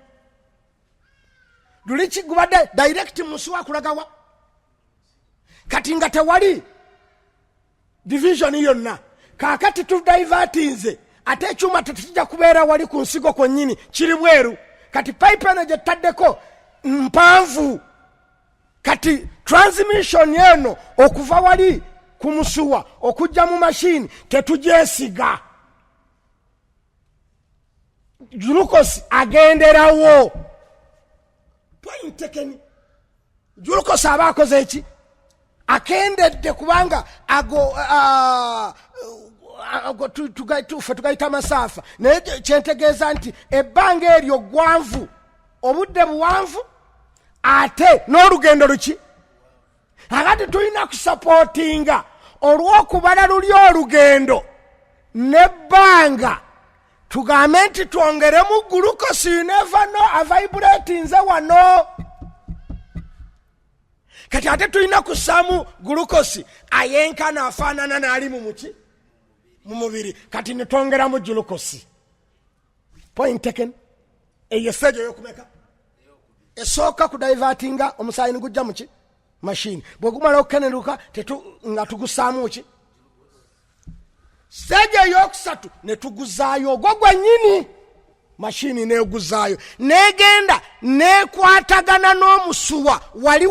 B: Luli kigubadde direct musuwa kulagawa kati nga tewali division yonna. Kaakati tudivertinze ate ekyuma tekijja kubeera wali ku nsigo kwennyini kiri bweru. Kati pipe eno gye taddeko mpanvu. Kati transmission eno okuva wali ku musuwa okujja mu mashini tetugyesiga. Glucose agenderawo. Point taken. Glucose aba akoze ki? akendedde kubanga tufe tugayita amasaafa naye kyentegeeza nti ebbanga eryo ggwanvu obudde buwanvu ate n'olugendo luki akati tulina kusapootinga olw'okubala luli olugendo nebbanga tugambe nti twongeremu gulukosi neva no avibulatinze wano kati ate tulina kussaamu gulukosi ayenkana afaanana naali mu muki mu mubiri kati netwongeramu gulukosi point taken eyo sejo yokumeka esooka kudivatinga omusaayi nigujja muki mashini bwegumala okukeneruka nga tugussaamu ki sejo eyokusatu netuguzaayo ogwo gwennyini mashini neguzaayo negenda nekwatagana n'omusuwa wali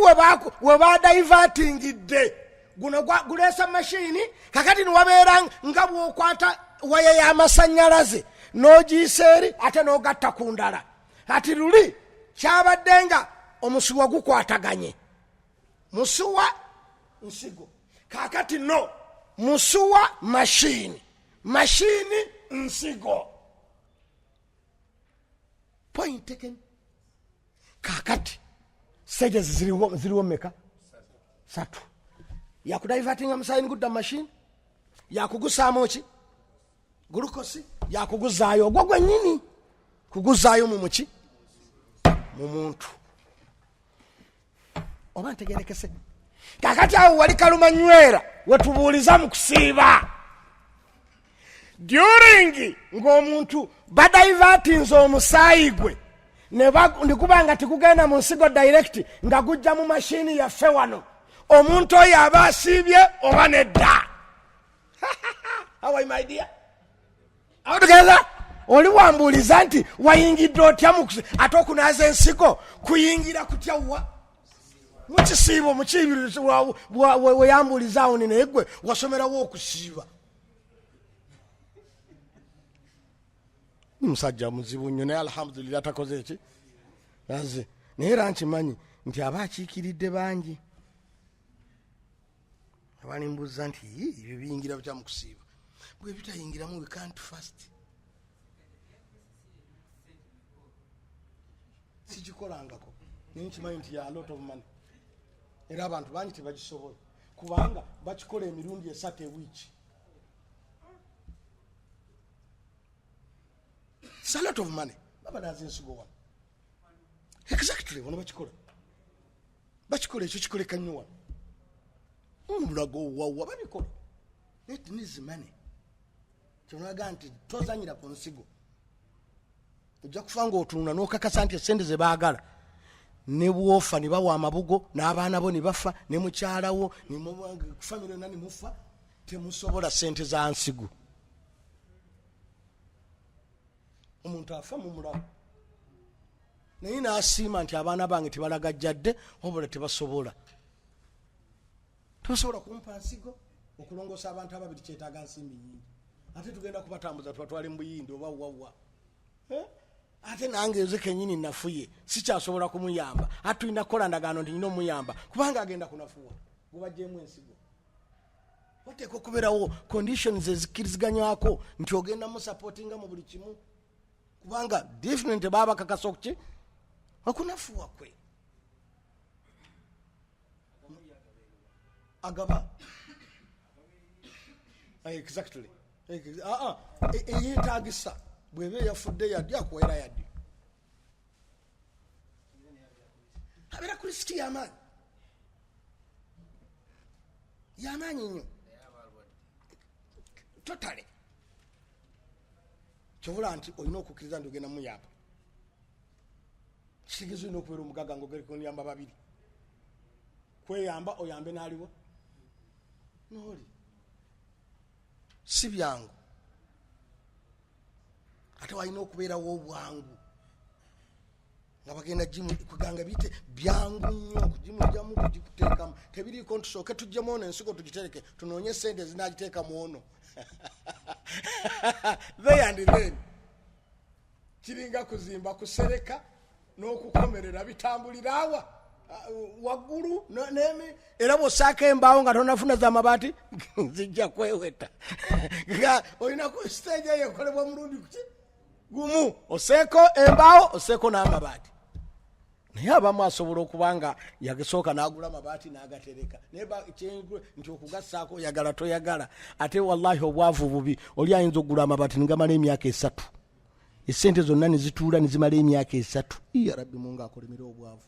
B: webadivatingidde guno guleesa mashini kakati niwabeera nga bwokwata waya y'amasannyalaze n'ogiyisa eri ate n'ogatta ku ndala kati luli kyabadde nga omusuwa gukwataganye musuwa nsigo kakati no musuwa mashini nsigo point taken kakati stages ziriwo meka satu yakudivatinga musayini gudda mashini yakugusaamu ki gulukosi yakuguzaayo ogwo gwennyini kuguzaayo mu muki mu muntu oba ntegerekese kakati awo wali kalumanywera wetubuuliza mu kusiiba during ng'omuntu badivatinze omusaayi gwe nikubanga tikugenda mu nsigo direct nga gujja mu mashini yaffe wano omuntu oyo aba asiibye oba nedda my dear awo tugeza oli wambuuliza nti wayingidde otya ate okunaaza ensigo kuyingira kutya wa mukisiibo mukibiri weyambuulizaawo ninaye gwe wasomerawo okusiiba musajja muzibu nnyo naye alhamdulillah takoze eki aze naye era nkimanyi nti aba akiikiridde bangi abanimbuuza nti ebyo biyingira bitya mu kusiiba bwe bitayingiramu we can't fast sigikolangako naye nkimanyi nti ya lot of money era abantu bangi tebagisobola kubanga bakikola emirundi 3 ewiiki. It's a lot of money. Baba nazi ensigo wano. Exactly, wano bakikola. Bakikola ekyo kikoleka nnyo wano. Omulago wawa babikola. It needs money. Kyonaga nti tozanyira ku nsigo. Ojja kufanga otunula n'okakasa nti essente ze baagala. Ne bwofa ne bawa amabugo n'abaana bo ne bafa ne mukyalawo ne famire nani mufa temusobola ssente za nsigo. Omuntu afa mu mulamu naye n'asiima nti abaana bange tebalagajjadde wabula tebasobola kumpa nsigo okulongoosa abantu ababiri kyetaaga nsimbi nyingi ate tugenda kubatambuza tubatwale mu buyindi oba wawa ate nange nze kennyini nafuye sikyasobola kumuyamba ate tulina kukola ndagaano nti nina omuyamba kubanga agenda kunafuwa bwebajjeemu ensigo oteeka okubeerawo conditions ezikkiriziganyako nti ogenda musapootinga mu buli kimu kubanga definitely baba kakasa okuki okunafuwa kwe agaba exactly eyetaagisa bwebe yafudde yaddi akuwera yaddi abeera ku lisiti y'amaanyi nnyo totale kyobula nti olina okukkiriza nti ogenda muyamba kitegeeza olina okubeera omugaga ngaogerekoniyamba babiri kweyamba oyambe n'aliwo nooli si byangu ate walina okubeerawo obwangu nga bagenda jimu kuganga bite byangu nnyo okujimujjamu kugikuteekamu tebiriiko ntusooke tujjemu ono ensigo tugitereke tunoonye sente zinagiteekamu ono they and then kiringa kuzimba kusereka n'okukomerera bitambulira awa waggulu era bw'ossaako embaawo nga tonafuna z'amabaati zijja kweweta nga olina ku stage eyo ekolebwa mulundi kuki gumu osseeko embaawo osseeko n'amabaati. Naye abamu asobola okuba nga yagesooka n'agula amabaati n'agatereka naye nti okugassaako oyagala toyagala. Ate wallahi obwavu bubi, oli ayinza okugula amabaati nigamala emyaka 3, esente zonna nezituula nezimala emyaka 3. Ya rabbi mungu akolemera obwavu.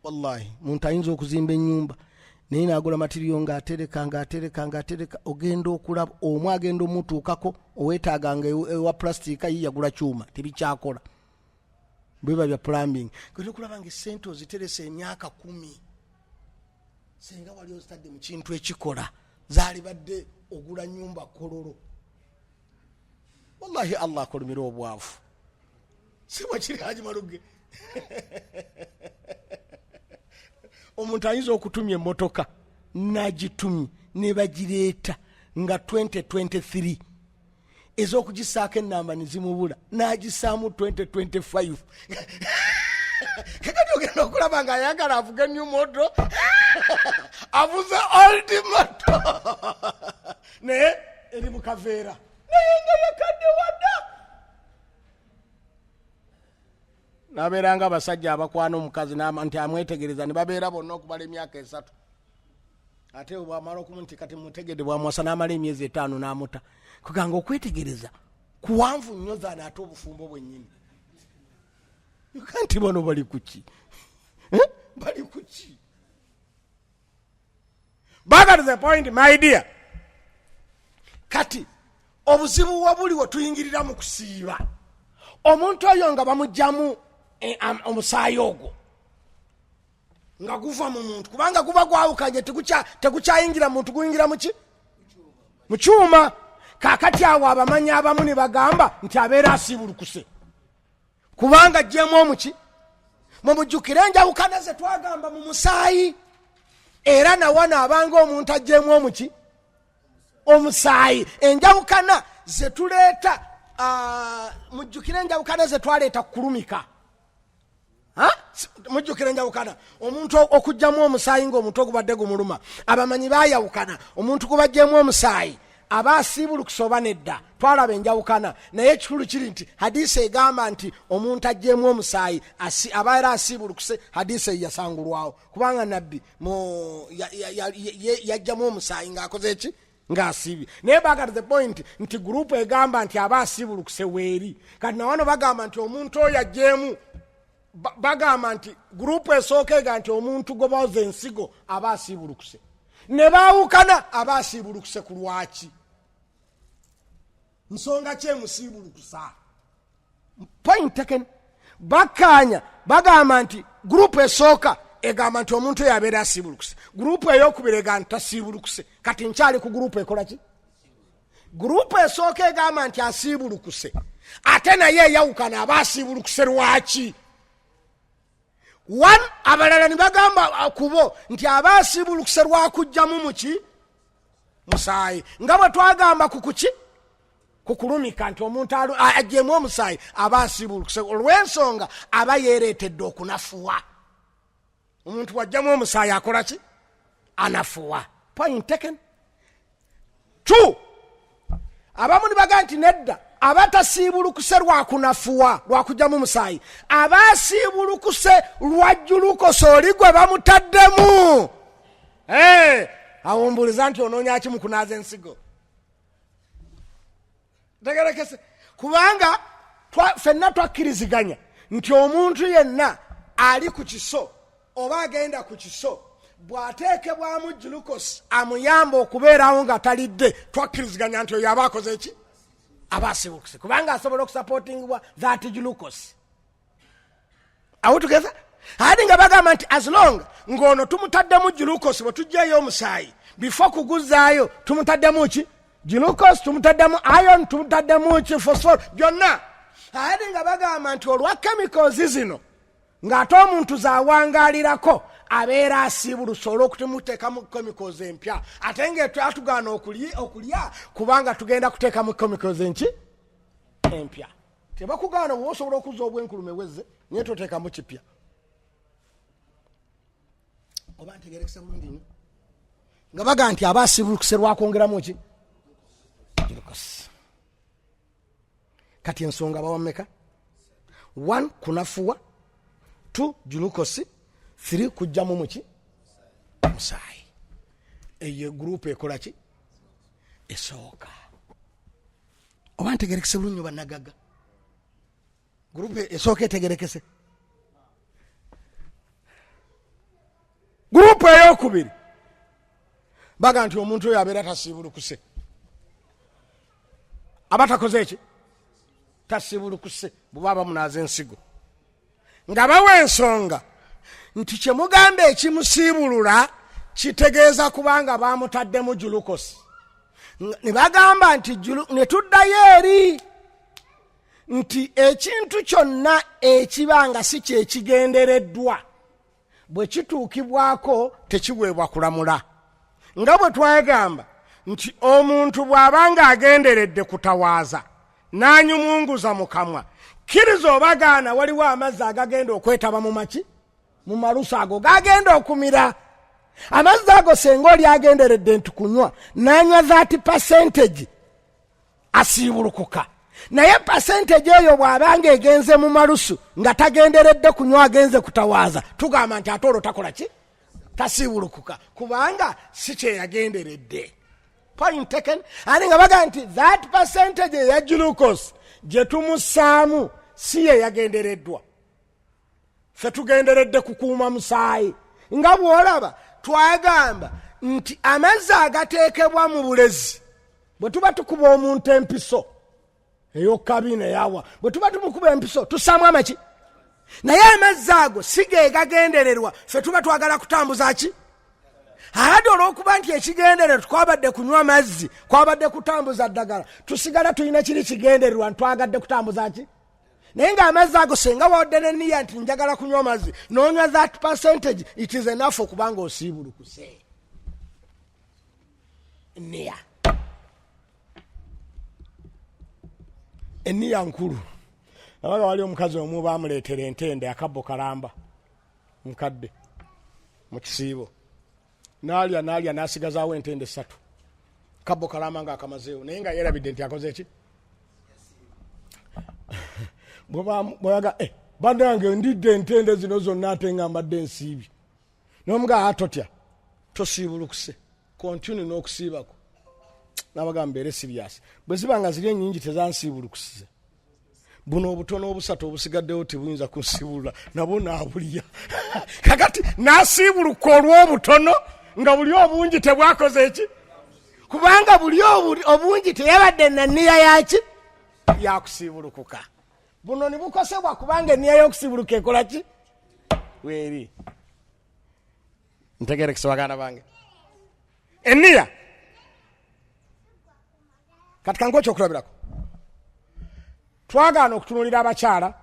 B: Wallahi muntu ayinza okuzimba ennyumba naye n'agula matiriyo ng'atereka ogenda okulaba omu agenda omutuukako oweetaaganga ewa plastika yiyagula kyuma tebikyakola bweba bya plumbing. Genda okulaba nga esente oziteresa emyaka 10 senga wali ozitadde mu kintu ekikola zaali badde ogula nyumba kololo. Wallahi Allah akolimira obwavu siwa kiri Haji Maluge. Omuntu ayinza okutumya emmotoka nagitumye ne bagireeta nga 2023 ez'okugisaako ennamba nezimubula n'agisaamu 2025 kakati ogenda okulaba nga ayagala avuga new model avuze old moto naye eri mu kaveera naye nga yakadde wadda. Nabeeranga abasajja abakwana omukazi nti amwetegereza ne babeera bonna okubala emyaka 3. Ate bwamala okumunti kati mutegedde bwamwasa n'amala emyezi 5 n'amuta. Kuganga okwetegereza kuwanvu nnyo zaana ate obufumbo bwennyini. Kanti bano bali kuki? Bali kuki? Back to the point, my dear. Kati obuzibu wabuli wetuyingirira mu kusiiba. Omuntu oyo nga bamugjamu omusaayi ogwo nga guva mu muntu kubanga guba gwawukanye tekukyayingira muntu guyingira muki mu kyuma. Kakati awo abamanyi abamu ne bagamba nti abeera asiibulukuse kubanga ajjemu omuki. Mumujjukire enjawukana ze twagamba mu musaayi era nawana abanga omuntu ajjemu omuki omusaayi. Enjawukana ze tuleeta mujjukire enjawukana ze twaleeta kulumika. Mujjukire enjawukana omuntu okujjamu omusaayi ng'omuntu ogubadde gumuluma. Abamanyi baayawukana omuntu gubajjemu omusaayi aba asiibulukuse oba nedda. Twalaba enjawukana naye ekikulu kiri nti hadisi egamba nti omuntu ajjemu omusaayi abaera asiibulukuse hadisi yasangulwawo kubanga nabbi yajjamu omusaayi ng'akoze eki ng'asiibye. Naye baga to the point nti gurupu egamba nti aba asiibulukuse weeri. Kati nawano bagamba nti omuntu oyo ajjemu bagamba nti gurupu esooka ega nti omuntu Okunaaza Ensigo aba asiibulukuse. Ne baawukana aba asiibulukuse ku lwaki? Nsonga ki emusiibulukusa? Point taken. Bakkaanya bagamba nti gurupu esooka egamba nti omuntu oyo abeera asiibulukuse. Gurupu ey'okubiri egamba nti tasiibulukuse. Kati nkyali ku gurupu ekola ki? Gurupu esooka egamba nti asiibulukuse ate naye eyawukana aba asiibulukuse lwaki? One abalala ne bagamba kubo nti aba asiibulukuse lwakujjamu muki musaayi nga bwe twagamba kukuki kukulumika nti omuntu ajjemu omusaayi aba asiibulukuse olw'ensonga aba yeereetedde okunafuwa. Omuntu wajjamu omusaayi akola ki? Anafuwa. Point taken. 2 abamu ne bagamba nti nedda abatasiibulukuse lwakunafuwa lwakujjamu musaayi aba asiibulukuse lwajjulukose oli gwe bamutaddemu. Awumbuliza nti onoonya ki mu Okunaaza Ensigo? Tegerekese kubanga ffenna twakkiriziganya nti omuntu yenna ali ku kiso oba agenda ku kiso bw'ateekebwamu glucose amuyamba okubeerawo nga talidde. Twakkiriziganya nti oyo aba akoze eki? Aba asiibulukuse kubanga asobola okusupportingibwa that glucose. Awo tugeza hadi nga bagamba nti as long ng'ono tumutaddemu glucose bwe tujjayo omusaayi before kuguzaayo tumutaddemu ki? Glucose, tumutaddemu iron, tumutaddemu ki? Phosphorus, byonna. Hadi nga bagamba nti olwa chemicals zino ng'ate omuntu zaawangaalirako abeera asiibuluse olw'okutumuteekamu chemicals empya. Ate ng'atugana okulya kubanga tugenda kuteekamu chemicals empya. tebakugaana bwe osobola okuzza obwenkulume wezze naye toteekamu kipya. Oba ntegerekesa bulungi nnyo nga baga nti aba asibulukuse lwakwongeramu ki glucose. Kati ensonga bawameka 1 kunafuwa, 2 glucose, 3 kujjamu muki musaayi. Eyo gurupu ekola ki esooka. Oba ntegerekese bulungi bannagaga gurupu esooka etegerekese. Gurupu eyokubiri baga nti omuntu oyo abeera tasibulukuse. Aba takoze eki tasibulukuse bwe bamunaaza ensigo nga bawa ensonga nti kyemugamba ekimusiibulula kitegeeza kubanga bamutaddemu glucose. Ne bagamba nti ne tuddayo eri nti ekintu kyonna ekibanga si kyekigendereddwa bwe kituukibwako tekiweebwa kulamula. Nga bwe twagamba nti omuntu bw'abanga agenderedde kutawaaza n'anyumunguza mu kamwa, kkiriza obagaana waliwo amazzi agagenda okwetaba mu maki mu malusu ago gagenda okumira. Amazzi ago senga oli agenderedde nti kunywa n'anywa 30% asiibulukuka, naye percentage eyo bw'abanga egenze mu malusu nga tagenderedde kunywa agenze kutawaaza, tugamba nti ate olwo takola ki tasiibulukuka kubanga si kyeyagenderedde. Point taken. Ani nga baga nti that percentage eya glucose gye tumusaamu si ye yagendereddwa, ffe tugenderedde kukuuma musaayi. Nga bw'olaba twagamba nti amazzi agateekebwa mu bulezi bwe tuba tukuba omuntu empiso ey'okabina eyawa, bwe tuba tumukuba empiso tussaamu amaki, naye amazzi ago si ge gagendererwa, ffe tuba twagala kutambuza ki. Ate olw'okuba nti ekigendererwa twabadde kunywa amazzi, kwabadde kutambuza ddagala, tusigala tulina kiri kigendererwa ntwagadde kutambuza ki. Naye ng'amazzi ago senga wadde n'enniya nti njagala kunywa amazzi n'onywa 30%, it is enough okubanga osiibulukuse. Enniya nkulu. Nabaga wali omukazi omu baamuleetera entende akabbo kalamba mukadde mu kisiibo, n'alya n'asigazaawo entende 3. Kabbo kalamba nga akamazeewo naye nga yeerabidde nti akoze eki. Bwebaga banange ndidde entende zino zonna ate nga mbadde ensiibi. N'omugaa atotya tosiibulukuse, continue n'okusiibako. Nabaga mbeere serious. Bwe ziba nga ziri ennyingi tezansiibulukusiza, buno obutono obusatu obusigaddewo tebuyinza kunsiibulula nabwo naabulya. Kakati naasiibuluka olw'obutono nga buli obungi tebwakoze eki, kubanga buli obungi teyabadde nanniya yaki yakusiibulukuka. Buno ne bukosebwa kubanga enniya y'okusiibuluka ekola ki weeri. Ntegerekese baganda bange enniya. Kati kangu ekyokulabirako twagaana okutunuulira abakyala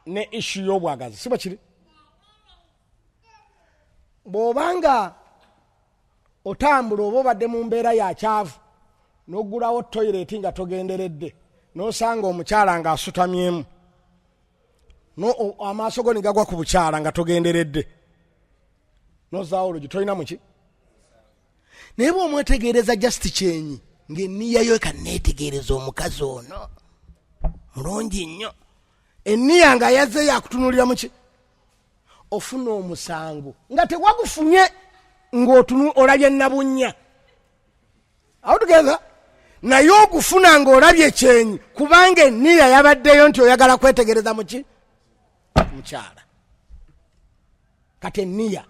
B: ne ishu y'obwagazi, si bwe kiri? Bw'obanga otambula oba obadde mu mbeera ya kyavu n'oggulawo toyireti nga togenderedde n'osanga omukyala ng'asutamyemu amaaso go ne gagwa ku bukyala nga togenderedde n'ozaawo olugi, tolina muki. Naye bw'omwetegereza just kyenyi ng'enniya yo kanneetegereza omukazi ono mulungi nnyo, enniya nga yazze yakutunuulira muki, ofuna omusango nga tewagufunye ng'olabye nabunnya. Awo tugeza naye ogufuna ng'olabye kyenyi kubanga enniya yabaddeyo nti oyagala kwetegereza muki mukyala. Kati enniya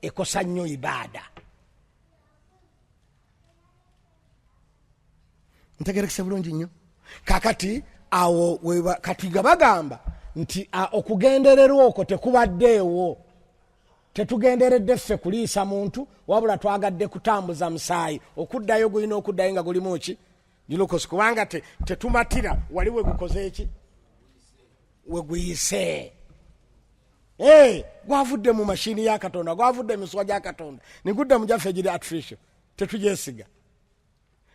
B: ekosa nnyo ibaada. Ntegerekese bulungi nnyo. Kakati awo kati nga bagamba nti okugendererwa okwo tekubaddeewo, tetugenderedde ffe kuliisa muntu wabula twagadde kutambuza musaayi. Okuddayo gulina okuddayo nga gulimu ki glucose, kubanga tetumatira wali we gukoze eki we guyise. Gwavudde mu mashini ya Katonda, gwavudde emiswa gya Katonda, negudde mu gyaffe egiri artificial, tetugyesiga.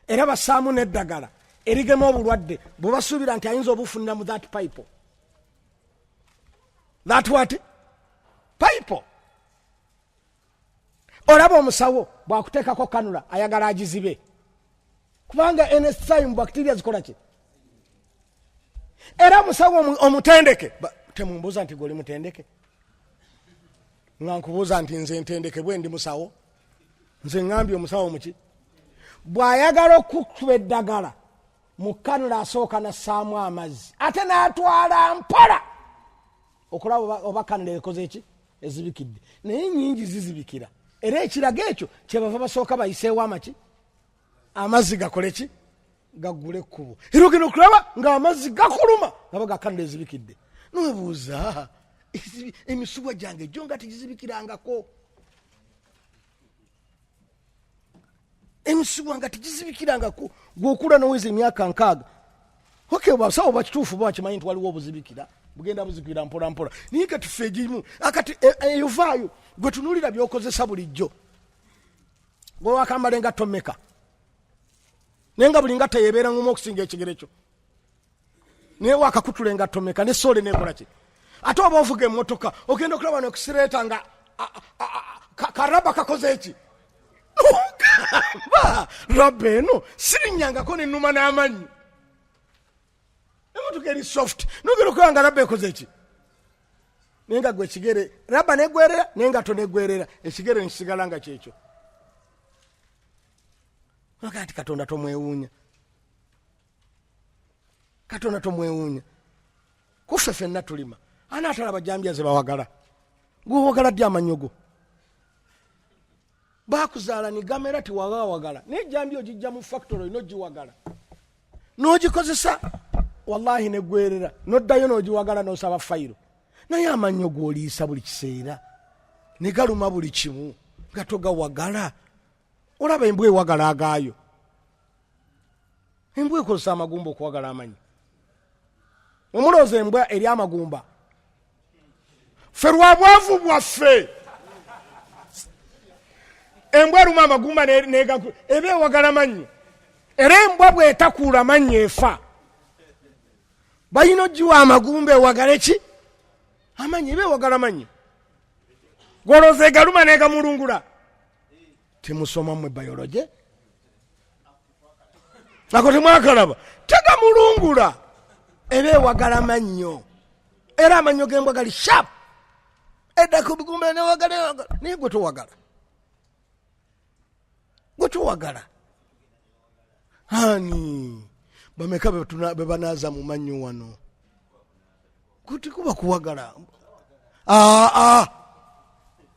B: Era basaamu n'eddagala erigema obulwadde bwe basuubira nti ayinza obufunira mu that pipe. That what? Pipe. Olaba omusawo bwakuteekako kanula ayagala agizibe kubanga anytime bacteria zikola ki. Era omusawo omutendeke temumbuuza nti goli mutendeke nga nkubuuza nti nze ntendeke bwe ndi musawo nze ngambye omusawo muki bw'ayagala okukuba eddagala mu kanula asooka nassaamu amazzi ate n'atwala mpola okulaba oba kanula ekoze eki ezibikidde naye nyingi zizibikira era ekiraga ekyo kyebava basooka bayiseewo amaki amazzi gakole ki gaggule ekkubo era ogenda okulaba ng'amazzi gakuluma nga bagakanula ezibikidde nowebuuza emisubwa gyange gyo nga tegizibikirangako emisubwa nga tegizibikirangako gweokula noweza emyaka 6 okay basawo bakituufu bakimanyi nti waliwo obuzibikira bugenda buzikira mpola mpola naye kati ffe egimu akati eyovaayo gwe tunuulira byokozesa bulijjo gwe wakambala engatto mmeka naye nga buli ngatta yebeera ngumu okusinga ekigere kyo naye wakakutula engatto mmeka nesoole nekola ki ate oba ovuga emmotoka ogenda okulaba nokusireeta nga karaba kakoze eki ogamba raba eno sirinyangako nenuma n'amanyi emotoka eri soft nogera okulaba nga raba ekoze eki naye nga gwe ekigere raba negwerera naye nga tonegwerera ekigere nekisigala nga kyekyo aga nti katonda tomwewuunya katonda tomwewuunya kuffe ffenna tulima ani atalaba jambya ze bawagala gwewagala ddi amanyogo bakuzaala nigamera tiwawagala naye jambya ogijja mu factory olina ogiwagala n'ogikozesa wallahi negwerera noddayo n'ogiwagala n'osaba fayiro naye amanyogo oliisa buli kiseera ne galuma buli kimu nga togawagala olaba embwa ewagala agaayo embwa ekozesa amagumba okuwagala amanyi omulooza embwa eri amagumba ffe lwa bwavu bwaffe embwa eruma amagumba eba ewagala manyi era embwa bwetakuula manyi efa balina ogiwa amagumba ewagale ki amanyi eba ewagala manyi golooza egaluma negamulungula temusoma mwe biology ako temwakalaba tegamulungula eba ewagala mannyo era amannyo g'embwa gali sharp edda ku bigumba newagala naye gwe towagala ani bameka be banaaza mu mannyo wano kuti kuba kuwagala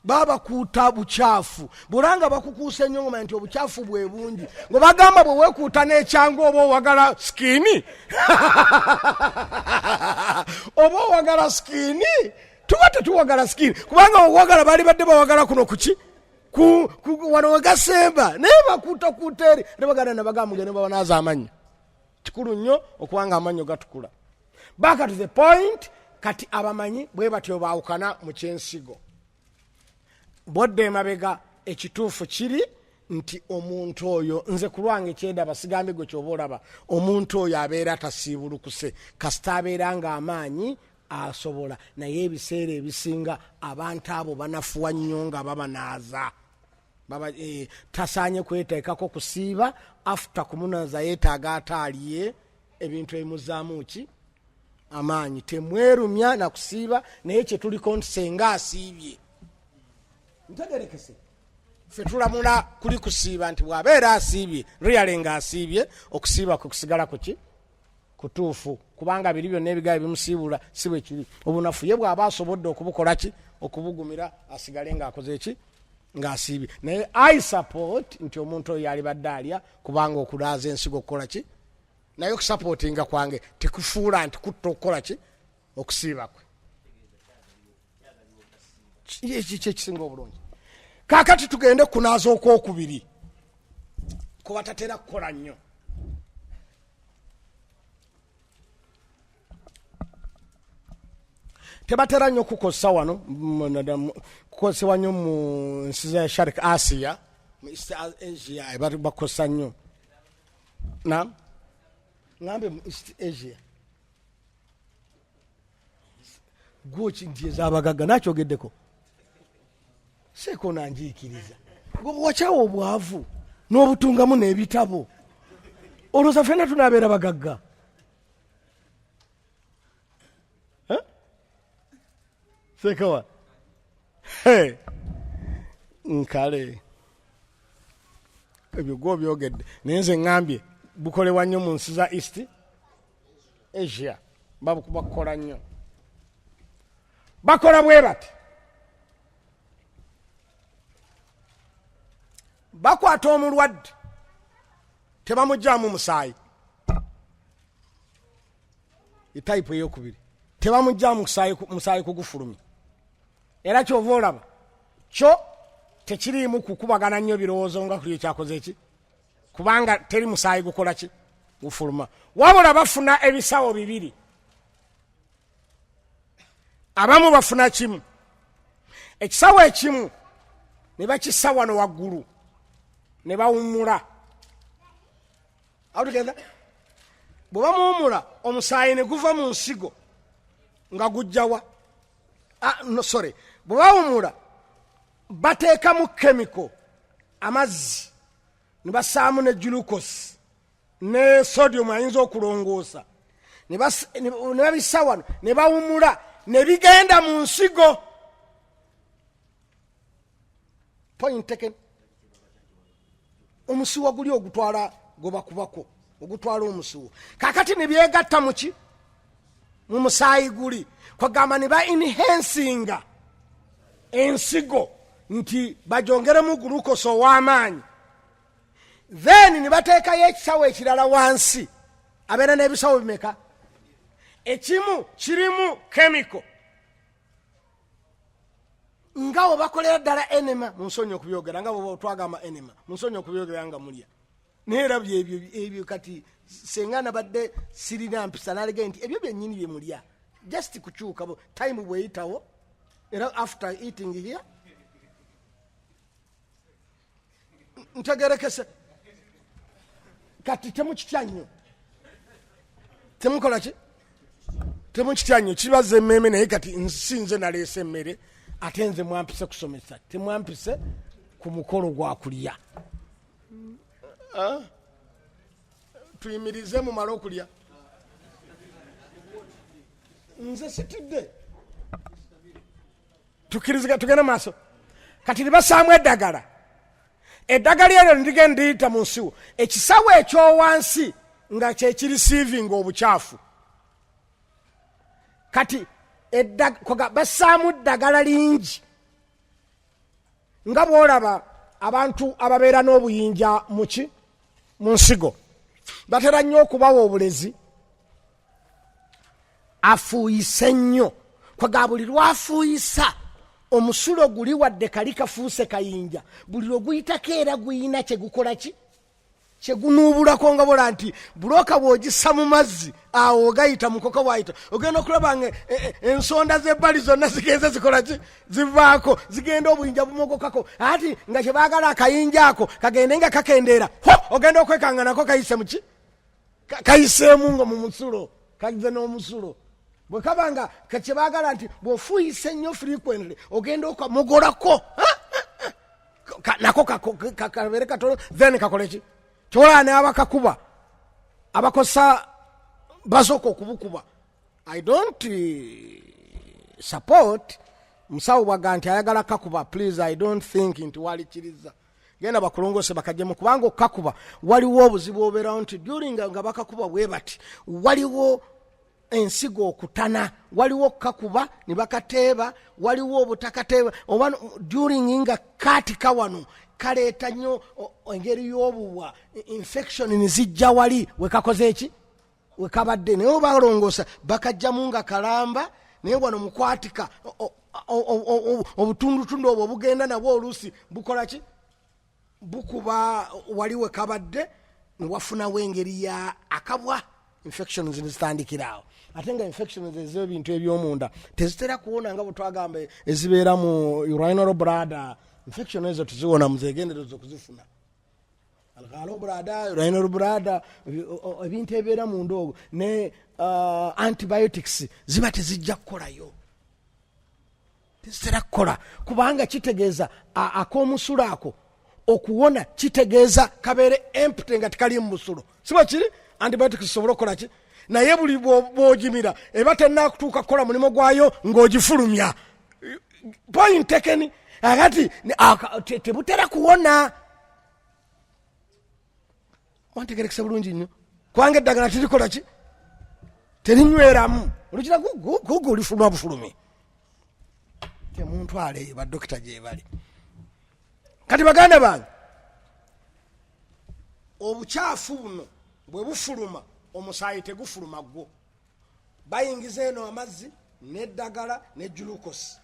B: babakuuta bukyafu bulanga bakukuusa ennyo ngoma nti obukyafu bwe bungi ngo bagamba bwe weekuuta n'ekyangu oba owagala skini oba owagala skini tuba tetuwagala skini kubanga owagala baali badde bawagala kuno kuki wano wegasemba naye bakuutakuuta eri ne baganda nabagamba mugende babanaaza amannyo kikulu nnyo okubanga amannyo gatukula back to the point kati abamanyi bwe batyo baawukana mu kyensigo bodde emabega ekituufu kiri nti omuntu oyo nze ku lwange kyenda basigambe gwe kyoba olaba omuntu oyo abeera tasiibulukuse kasita abeera ng'amaanyi asobola naye ebiseera ebisinga abantu abo banafuwa nnyo nga babanaaza tasaanye kweteekako kusiiba after kumunaaza yeetaaga ataaliye ebintu ebimuzaamu ki amaanyi temwerumya nakusiiba naye kyetuliko nti senga asiibye ntegerekese ffe tulamula kuli kusiiba nti bw'abeera asiibye really nga asiibye okusiiba kwe kusigala kuki kutuufu kubanga biri byonna ebigaye bimusiibula si bwe kiri obunafu ye bw'aba asobodde okubukola ki okubugumira asigale ng'akoze eki ng'asiibye naye I support nti omuntu oyo alibadde alya kubanga okunaaza ensigo okukola ki naye okusapootinga kwange tekufuula nti kutta okukola ki okusiiba kwe kyekisinga obulungi kaakati tugende kunaaza okwokubiri kuba tatera kukola nnyo tebatera nnyo kukozesa wano kukozesebwa nnyo mu nsi za Sharq Asia mu East Asia bakozesa nnyo ngambe mu East Asia gwoki nti ez'abagagga nakyogeddeko seeko nanjiikiriza wakyawa obwavu n'obutungamu n'ebitabo olowooza ffenna tunaabeera bagagga seekawa nkale ebyo gwe obyogedde naye nze ŋŋambye bukolebwa nnyo mu nsi za East Asia bakukola nnyo bakola bwe bati bakwata omulwadde tebamugyamu musaayi etayipu eyokubiri tebamugyamu musaayi kugufulumya era kyova olaba kyo tekiriimu kukubagana nnyo birowoozo nga kuli ekyakoze eki kubanga teri musaayi gukola ki gufuluma wabula bafuna ebisawo bibiri abamu bafuna kimu ekisawo ekimu ne bakissa wano waggulu ne bawummula awutegeeza bwe bamuwummula omusaayi ne guva mu nsigo nga gujjawa sorry bwe bawummula bateekamu kemiko amazzi ne basaamu ne glucose ne sodium ayinza okulongoosa ne babissa wano ne bawummula ne bigenda mu nsigo point taken omusiwa guli ogutwala gwebakubako ogutwala omusiwo kakati ne byegatta muki mu musaayi guli kwagamba ne ba enhancinga ensigo nti bajongeremu glucose ow'amaanyi then ne bateekayo ekisawo ekirala wansi abeera n'ebisawo bimeka ekimu kirimu chemical nga bwe bakolera ddala enema munsonyi okubyogera nga bwe twagamba enema munsonyi okubyogera nga mulya naye era ebyo kati senga nabadde sirina mpisa nalega nti ebyo byennyini bye mulya just kukyuka time bweyitawo era after eating here ntegerekese kati temukitya nnyo temukola ki temukitya nnyo kibaza emmeeme naye kati nsinze naleese emmere ate nze mwampise kusomesa temwampise ku mukolo gwa kulya tuyimirize mumale okulya nze sitidde tukirizika tugende maaso kati libasaamu eddagala eryo ndigenda liyita mu nsiwo ekisawo ekyowansi nga kyekirisiivinga obukyafu kati basaamu ddagala lingi nga bwolaba abantu ababeera n'obuyinja muki mu nsigo batera nnyo okubawa obulezi afuuyise nnyo kwaga buli lwafuuyisa omusulo guli wadde kali kafuuse kayinja buli lweguyitako era guyina kyegukola ki kyegunuubulako nga bola nti buloka bwogisa mu mazzi awo ogayita mukoko bwayita ogenda okulaba nga ensonda z'ebbali zonna zigenze zikola ki zivaako zigenda obuyinja bumogokako ati nga kyebaagala akayinja ako kagende nga kakendeera ogenda okwekanga nako kayise muki kayiseemu nga mu musulo kagize n'omusulo bwe kabanga kyebaagala nti bw'ofuuyise nnyo frequently ogenda okamugolako nako kabere katono then kakole ki kyola ne abakakuba abakosa basooka okubukuba I don't support musawo bwaga nti ayagala kakuba please I don't think nti walikiriza genda bakulongose bakajjemu kubanga okakuba waliwo obuzibu obeerawo nti during nga bakakuba bwe bati waliwo ensigo okutana waliwo kakuba ne bakateeba waliwo obutakateeba oba during nga katika wano kaleeta nnyo engeri y'obuwa infection nizijja wali wekakoze eki wekabadde naye obalongosa bakajjamu nga kalamba naye wano mukwatika obutundutundu obwo bugenda nabwo oluusi bukola ki bukuba wali wekabadde newafunawo engeri ya akabwa infections nizitandikiraawo ate nga infections ez'ebintu ebyomunda tezitera kuwona nga bwetwagamba ezibeera mu urinary bladder infection ezo tuziwona muzegenderezo okuzifuna algalo brada renal brada ebintu ebibeera mu ndoogo ne antibiotics ziba tezijja kukolayo, tezitera kukola kubanga kitegeeza ak'omusulo ako okuwona kitegeeza kabeere empty nga tekali mu musulo, siba kiri antibiotics zisobola okukola ki, naye buli bwogimira eba tennakutuuka kukola mulimu gwayo ng'ogifulumya. Point taken. Akati tebutera kuwona. Wantegerekesa bulungi nnyo kubanga eddagala terikola ki, terinyweramu olukira gugu olifuluma bufulumi. Temuntwale badokita gye bali. Kati baganda bange, obukyafu buno bwe bufuluma omusaayi tegufuluma gwo. Bayingiza eno amazzi n'eddagala ne glucose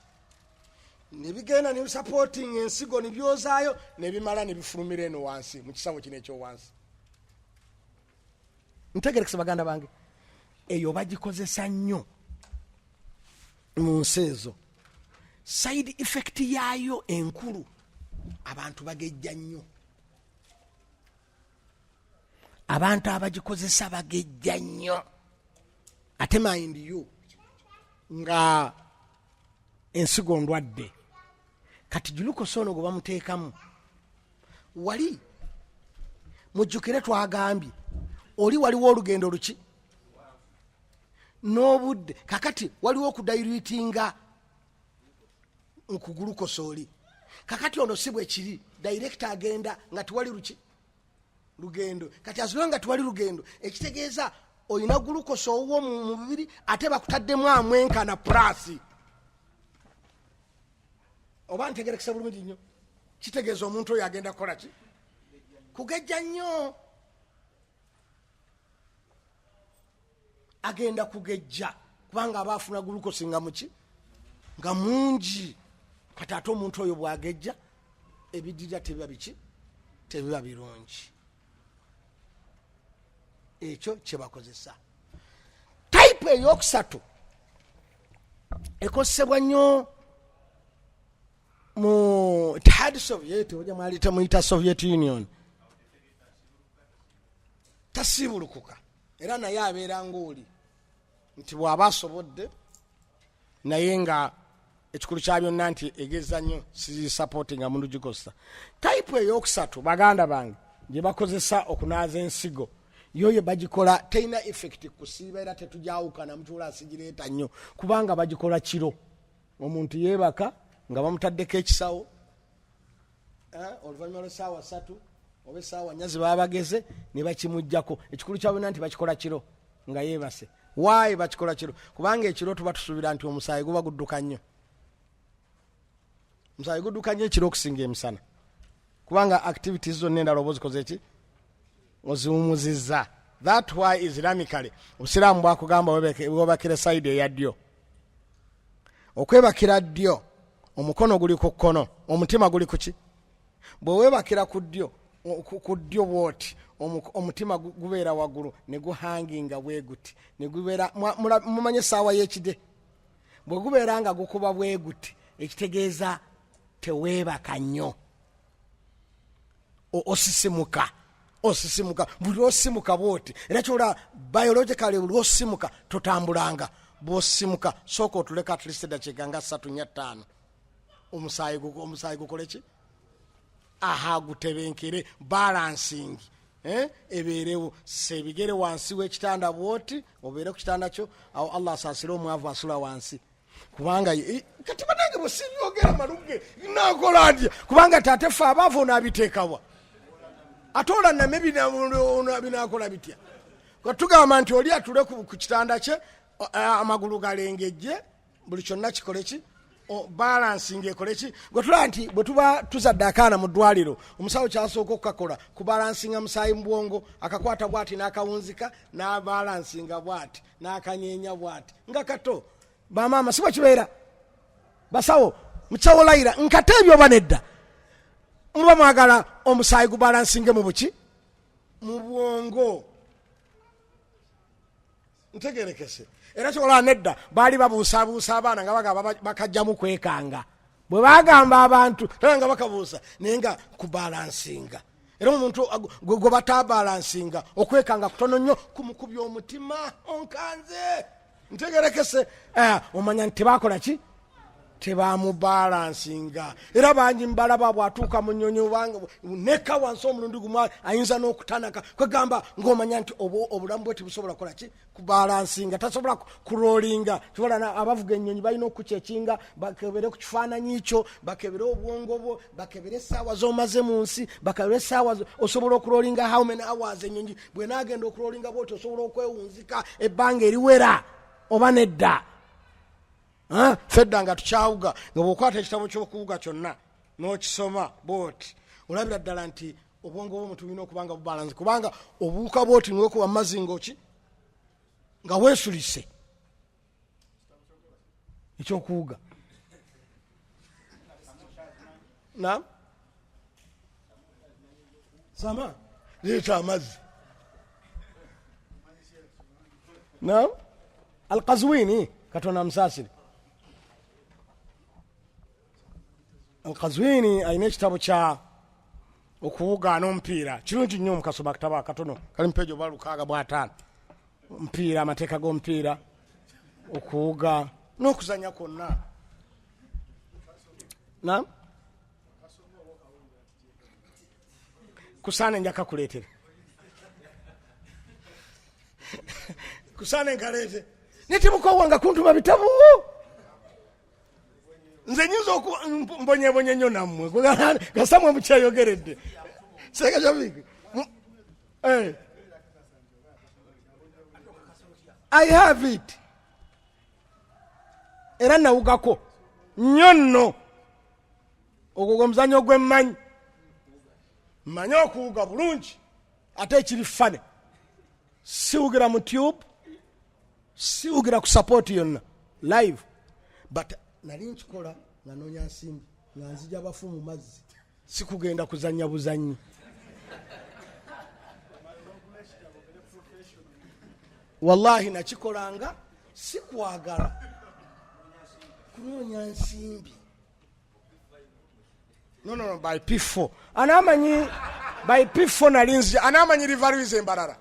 B: nebigenda ne supporting ensigo ne byozaayo ne bimala ne bifulumira eno wansi mu kisawo kino ekyowansi. Ntegerekesa baganda bange, eyo bagikozesa nnyo mu nsi ezo. Side effect yaayo enkulu abantu bagejja nnyo, abantu abagikozesa bagejja nnyo. Ate mind you nga ensigo ndwadde, kati glucose ono gwe bamuteekamu wali mujjukire twagambye oli waliwo olugendo luki n'obudde, kakati waliwo okudilutinga nkugulukosa oli, kakati ono si bwe kiri director agenda nga tiwali luki lugendo, kati azulwe nga tiwali lugendo ekitegeeza olina gulukosa owuwo mu mubiri ate bakutaddemu amwenkana plus. Oba ntegerekesa bulungi nnyo, kitegeeza omuntu oyo agenda kukola ki, kugejja nnyo, agenda kugejja kubanga aba afuna gulukosi nga muki nga mungi. Kati ate omuntu oyo bwagejja ebidirira tebiba biki, tebiba birungi. Ekyo kyebakozesa. Type eyokusatu ekosebwa nnyo mu Itihad Soviet, oja mwali temuyita Soviet Union, tasibulukuka era naye abeera ng'oli nti bw'aba asobodde naye nga ekikulu kya byonna nti egeza nnyo si supporting nga mundu gikosa. Type eyokusatu baganda bange gye bakozesa okunaaza ensigo, yoye bagikola teina effect kusiiba era tetujawukana mutula asigireeta nnyo kubanga bagikola kiro. Omuntu yeebaka nga bamutaddeko ekisawo oluvannyuma lw'essaawa 3 oba essaawa 4 baba bageze ne bakimuggyako. Ekikulu kya byonna nti bakikola kiro nga yeebase. Why bakikola kiro? Kubanga ekiro tuba tusuubira nti omusaayi guba gudduka nnyo. Omusaayi gudduka nnyo ekiro okusinga emisana kubanga activities zonna endala oba ozikoze eki oziwumuzizza. That why Islamically obusiraamu bwakugamba webakira side eya ddyo. Okwebakira ddyo omukono guli ku kkono, omutima guli ku ki? Bwe webakira ku ddyo bwoti omutima gubeera waggulu ne guhanginga bwe guti ne gubeera mumanye essaawa y'ekide bwe gubeera nga gukuba bwe guti ekitegeeza teweebaka nnyo, osisimuka buli osimuka bwoti. Era kyola biologically buli osimuka totambulanga, bwosimuka sooka otuleka at least dakiika nga 3 4 5 omusaayi gukole ki? Aha gutebenkere balancing ebeerewo. Sebigere wansi w'ekitanda bwoti obeere ku kitanda kyo awo Allah asaasire omwavu asula wansi kubanga kati banange bwesibyogera maluge nakola ndya kubanga tate fe abaavu onaabiteekawa atola name binakola bitya. Tugamba nti oli atule ku kitanda kye amagulu galengejje buli kyonna kikole ki balancing ekole ki. Gwetula nti bwe tuba tuzadde akaana mu ddwaliro omusawo kyasooka okukakola kubalansinga musaayi mu bwongo akakwata bwati n'akawunzika n'abalansinga bwati n'akanyeenya bwati nga kato. Bamaama si bwe kibeera basawo mukisawo layira nkate ebyo banedda muba mwagala omusaayi gubalansinge mu buki mu bwongo. Ntegerekese era kyola nedda baali babuusabuusa abaana nga bagamba bakajjamu kwekanga. Bwe bagamba abantu nga bakabuusa naye nga kubalansinga era omuntu gwe batabalansinga okwekanga kutono nnyo kumukubya omutima onkanze ntegerekese omanya nti tebakola ki tebamubalansinga era bangi mbalaba bwatuuka mu nnyonyi neka wansi omulundi gumu ayinza n'okutanaka kwegamba ng'omanya nti obulamu bwe tibusobola kukola ki kubalansinga tasobola kurolinga kibola abavuga ennyonyi balina okukyekinga bakebere ku kifaananyi kyo bakebere obwongo bwo bakebere essaawa z'omaze mu nsi bakebere essaawa osobola okurolinga how many hours ennyonyi bwenaagenda okurolinga bwoti osobola okwewunzika ebbanga eriwera oba nedda fedda nga tukyawuga nga bwokwata ekitabo ky'okuwuga kyonna n'okisoma bwoti olabira ddala nti obwongo bw'omuntu bulina okuba nga bubalansi kubanga obuuka bwoti niwekuba mumazzi ngoki nga weesulise ekyokuwuga sama leeta amazzi alkazwini katonda musaasire alkazwini alina ekitabo kya okuwuga n'omupiira kirungi nnyo mukasoma akatabo akatono kali mupeeji oba 625 omupiira amateeka g'omupiira okuwuga n'okuzanya kwonna kusaana njaka kuleetere kusaana enkaleete netibukowanga kuntuma bitabu nze nyinza mbonyebonye nnyo nammwe gasamwe mukyeyogeredde sekajabiki I have it era nawugako nnyo nno ogwo gwe muzanyo gwe mmanyi mmanyi okuwuga bulungi ate ekiri fane siwugira mu tube siwugira ku support yonna live but nali nkikola nga noonya nsimbi nga nzija bafu mu mazzi sikugenda kuzanya buzanyi wallahi nakikolanga sikwagala kunoonya nsimbi no by P4 anamanyi by P4 nali nzija anamanyi rivaluize embarara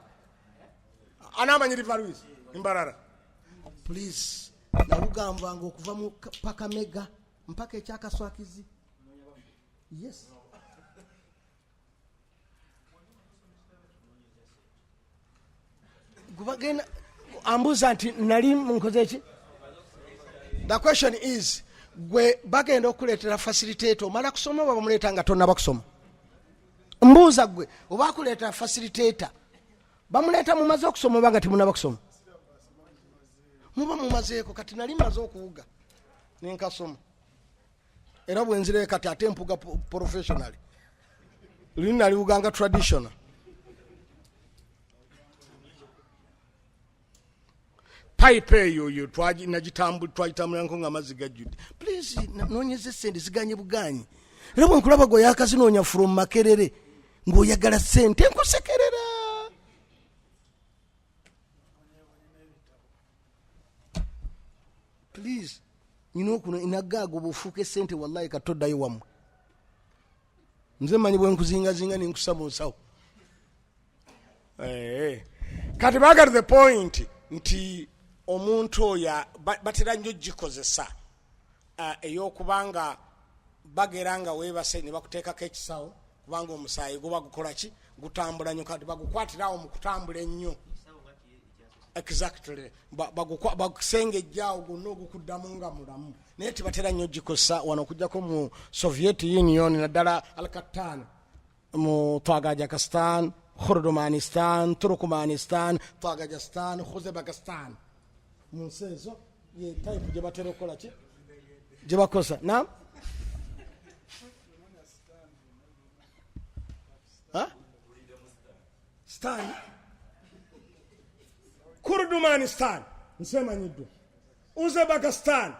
B: anamanyi rivaluize embarara please nawugambanga okuva mu paka mega mpaka ekyakaswakizi yes gubagenda ambuza nti nali munkoze eki the question is gwe bagenda okuleetera facilitator omala kusoma oba bamuleeta nga tonna bakusoma mbuuza gwe oba akuleetera facilitator bamuleeta mumaze okusoma oba nga timuna bakusoma muba mumazeeko kati nali maze okuwuga nenkasoma era bwenzire kati ate mpuga professionally lini naliwuganga traditional pipe eyo twagitambulirako nga amazzi gajjudde please noonyeza sente ziganye buganyi era bwenkulaba gwe yakazinoonya from Makerere ng'oyagala sente nkusekerera please kuno inagaaga obufuuka esente wallahi katoddayo wammwe nze manyi bwenkuzingazinga nenkusa mu nsawo kati baagala the point nti omuntu oyo batera nnyo gikozesa ey'okubanga bagera nga weebase ne bakuteekako ekisawo kubanga omusaayi guba gukola ki gutambula nnyo kati bagukwatirawo mu kutambula ennyo exactly bagusengejjaawo gonna ogukuddamu nga mulamu naye tibatera nnyo gikozesa wano okujjako mu Soviet Union naddala Alkatan mu Twagajakistan Khurdumanistan Turkmanistan Twagajistan Khuzebakistan mu nsi ezo ye type gye batera okukola ki gye bakosa na Stan Kurdumanistan nsemanyiddwa Uzbekistan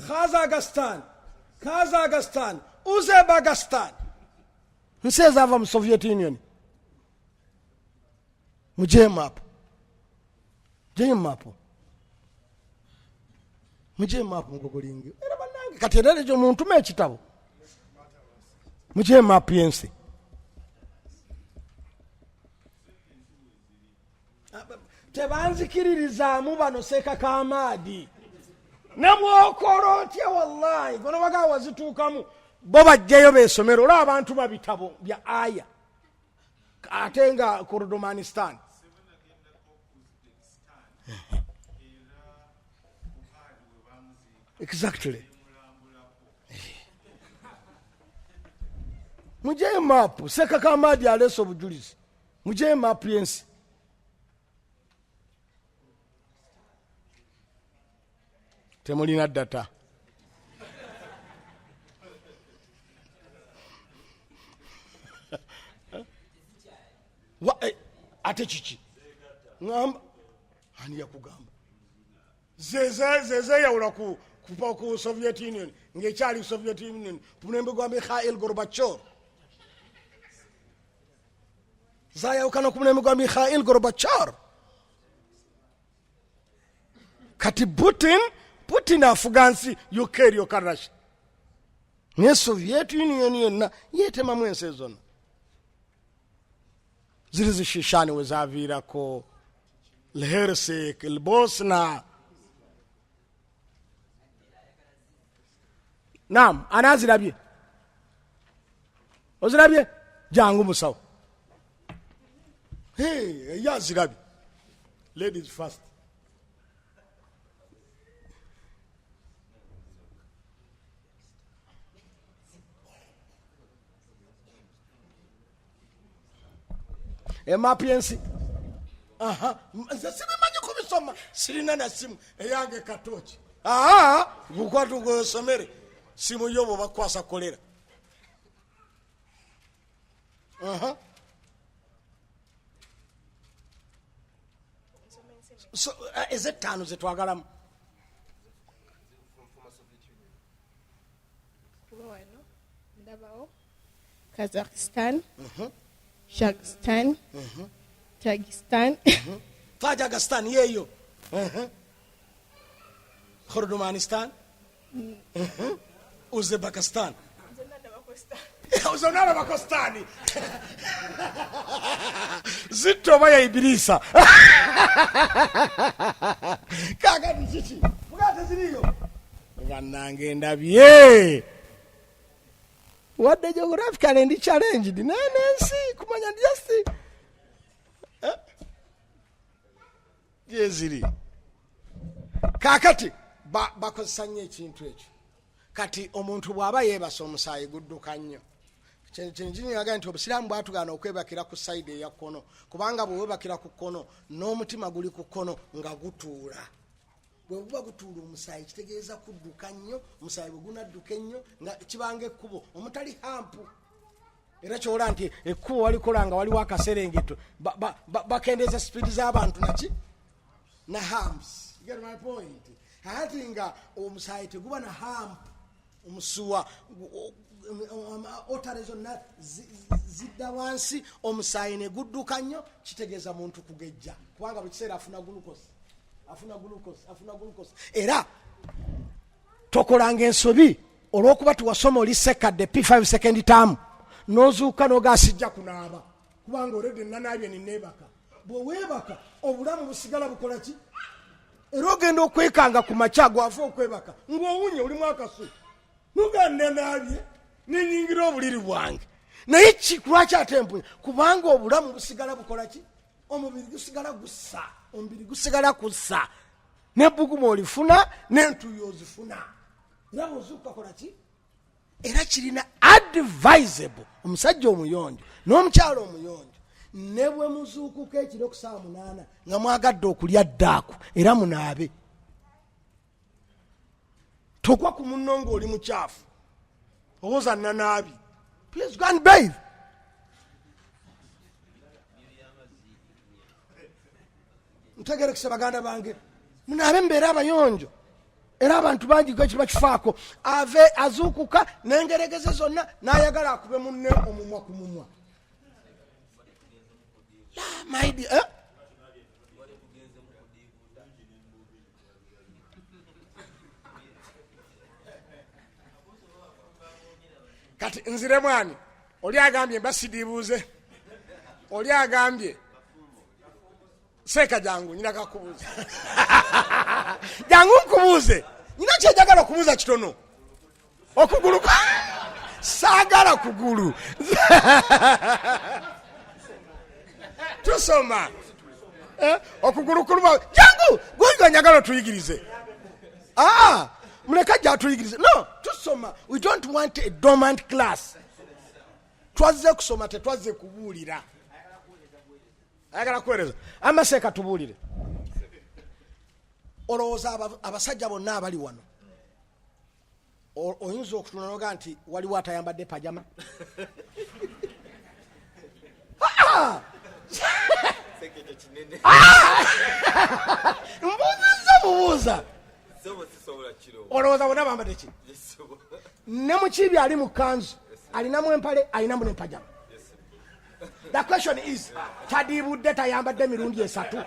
B: Kazakhstan Uzbekistan nsi ezaava mu Soviet Union mu jemapu mugogolingi era bannange kati era ekyo muntu me ekitabo mu jemapu yensi tebanzikiririzaamu bano Ssekkadde namwokola otya wallahi gono bagaa wazituukamu bo bajjayo beesomero olaba abantu babitabo bya aya ate nga Kurdomanistan exactly mujeyo mapu Ssekkadde aleese obujulizi mujeyo mapu yensi temulina data ate kiki ngamba ani yakugamba zeze yawula ku Soviet Union ng'ekyali Soviet Union mulembe gwa Mikhail Gorbachev zayawukana ku mulembe gwa Mikhail Gorbachev kati Putin afuga nsi yokka eryoka Russia ne Soviet Union yonna yeetemamu ensi zonna ziri zishishani we zaaviirako Lhersik, Bosna. Naam, anazirabye ozirabye jangu musawo yazirabye ladies first. Emapu yensi nze sibimanyi kubisoma sirina na simu eyange katoki bukwatu gosomere simu yobo bakwasa kolera so ezettaano zetwagalamu
C: Kazakhstan, Shakistan, Tajikistan,
B: Tajikistan yeyo, Kurdomanistan, Uzbekistan. Uzonala bakostani. Zito baya ibilisa. Kaga ndichichi. Mugate ziriyo. Ganange ndabye. What the geographical and the challenge? The nancy, kumanya just yeziri. Kakati bakozesanya ekintu ekyo. Kati omuntu bwaba yeebasa omusaayi gudduka nnyo. Kyenjini yaga nti obusiraamu bwatugana okwebakira ku side eya kkono kubanga bwe webakira ku kkono n'omutima guli ku kkono nga gutuula. Bwe buba gutuula omusaayi kitegeeza kudduka nnyo, omusaayi bwe gunadduka ennyo nga kibanga ekkubo omutali hampu. Era kyola nti ekkubo walikola nga waliwo akaserengeto bakendeeza sipiidi z'abantu naki na hamps. You get my point? Hati nga omusaayi teguba na hampu omusuwa otare zonna zidda wansi omusaayi ne gudduka nnyo kitegeeza muntu kugejja kubanga buli kiseera afuna glucose. Era tokolanga ensobi olw'okuba tuwasoma oli Ssekkadde P5 second term n'ozuuka n'ogaasijja kunaaba kubanga olwedde nanaabye ninneebaka bwe weebaka obulamu busigala bukola ki era ogenda okwekanga ku makya gwafa okwebaka ng'owunye olimu akasu nuganda naabye nenyingira obuliri bwange naye lwaki ate empunya kubanga obulamu busigala bukola ki omubiri gusigala gussa nebbugumu olifuna n'entuyo ozifuna era bwozuuka kola ki era kirina advisable omusajja omuyonjo n'omukyalo omuyonjo ne bwe muzuukuka ekiro ku 8 nga mwagadde okulya ddaaku era munaabe togwa ku munno ng'oli mukyafu owoza nanaabi please go and bathe. Ntegerekese baganda bange munaabe mbeera abayonjo era abantu bangi gwe kibakifaako ave azuukuka n'engeregeze zonna n'ayagala akube munne omumwa ku mumwa. Kati nzire mwani oli agambye mbasidiibuuze oli agambye Seeka jangu nyina kakubuuza. Jangu nkubuuze. Nyina kyejagala okubuuza kitono. Okugulu saagala kugulu. Tusoma. Okugulu kuluma. Jangu gwe njagala tuyigirize. Muleka jja tuyigirize. No, tusoma. We don't want a dormant class. Twazze kusoma tetwazze kubuulira. Ayagala kuweereza. Amaseeka tubuulire. Olowooza abasajja bonna abali wano oyinza okutunanoga nti waliwo atayambadde pajama? Mbuuza olowooza bonna bambadde ki? Ne mukiibi ali mu kanzu alinamu empale alinamu nempajama. The question is, tadiibudde tayambadde mirundi esatu?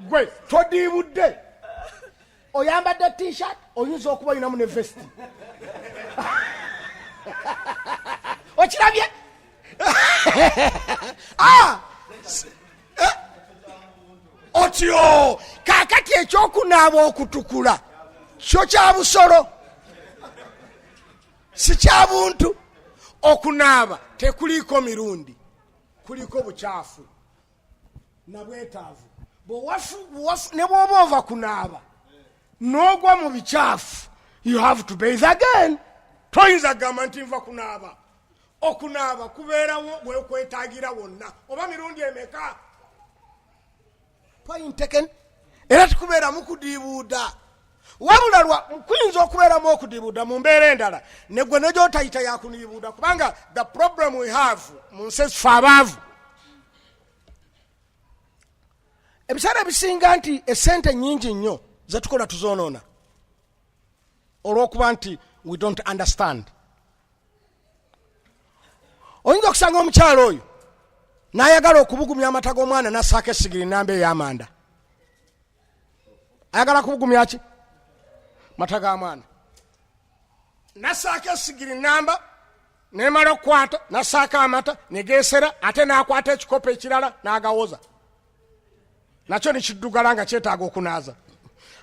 B: Gwe todiibudde oyambadde t-shirt oyinza okuba olinamu ne vesti. Okirabye? Otyo kaakati ekyokunaaba okutukula kyo kya busolo si kya buntu. Okunaaba tekuliiko mirundi, kuliko bukyafu na bwetaavu. Ne bw'oba ova kunaaba n'ogwa mu bikyafu, you have to bathe again. Toyinza gamba nti nva kunaaba. Okunaaba kubeerawo bwekwetaagira wonna. Oba mirundi emeka? Point taken. Era tukubeeramu kudiibuuda. Wabula kuyinza okubeeramu okudiibuuda mu mbeera endala ne gwe ne gy'otayita yakuniibuuda, kubanga the problem we have mu nsi ffe abaavu, ebiseera ebisinga nti essente nnyingi nnyo ze tukola tuzoonoona olw'okuba nti we don't understand. Oyinza okusanga omukyalo oyo n'ayagala okubugumya amata g'omwana n'assaako essigiri nnamba ey'amanda. Ayagala kubugumya ki? Mata ga mwana. N'assaako essigiri nnamba n'emala okukwata n'assaako amata ne geesera, ate n'akwata ekikopo ekirala n'agawoza. Nakyo nekiddugala nga kyetaaga okunaaza.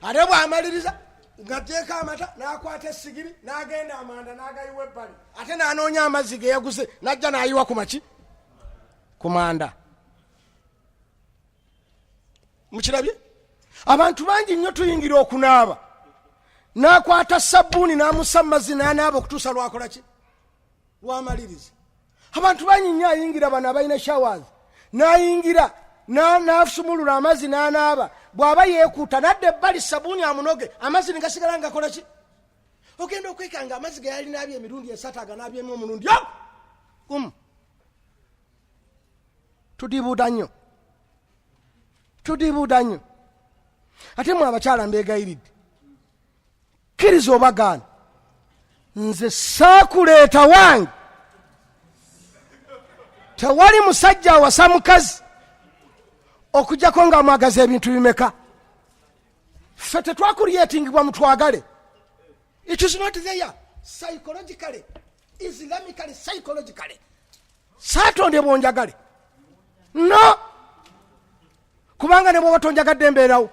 B: Ate bw'amaliriza ng'ateeka amata n'akwata essigiri n'agenda amanda n'agayiwa ebbali, ate n'anoonya amazzi ge yaguze n'ajja n'ayiwa ku maki? Ku manda. Mukirabye? Abantu bangi nnyo tuyingira okunaaba n'akwata sabbuuni n'amussa mu mazzi n'anaaba okutuusa lwakola ki? Lwamaliriza. Abantu bangi nnyo ayingira bano abalina showers n'ayingira n'asumulula amazzi n'anaaba, bw'aba yeekuuta n'adda ebbali sabbuuni amunoge, amazzi ne gasigala nga gakola ki? Ogenda okwekanga amazzi ge yali naabye emirundi esatu aganaabyemu omulundi gumu. Tudiibuuda nnyo. Ate mwe abakyala mbeegayiridde, kkiriza obagaana, nze saakuleeta wange. Tewali musajja awasa mukazi okujjako nga mwagaza ebintu bimeka. Ffe tetwakulyetingibwa mutwagale. It is not there. Psychologically, Islamically, psychologically. Saatondebwa onjagale. No. Kubanga ne bw'oba tonjagadde mbeerawo.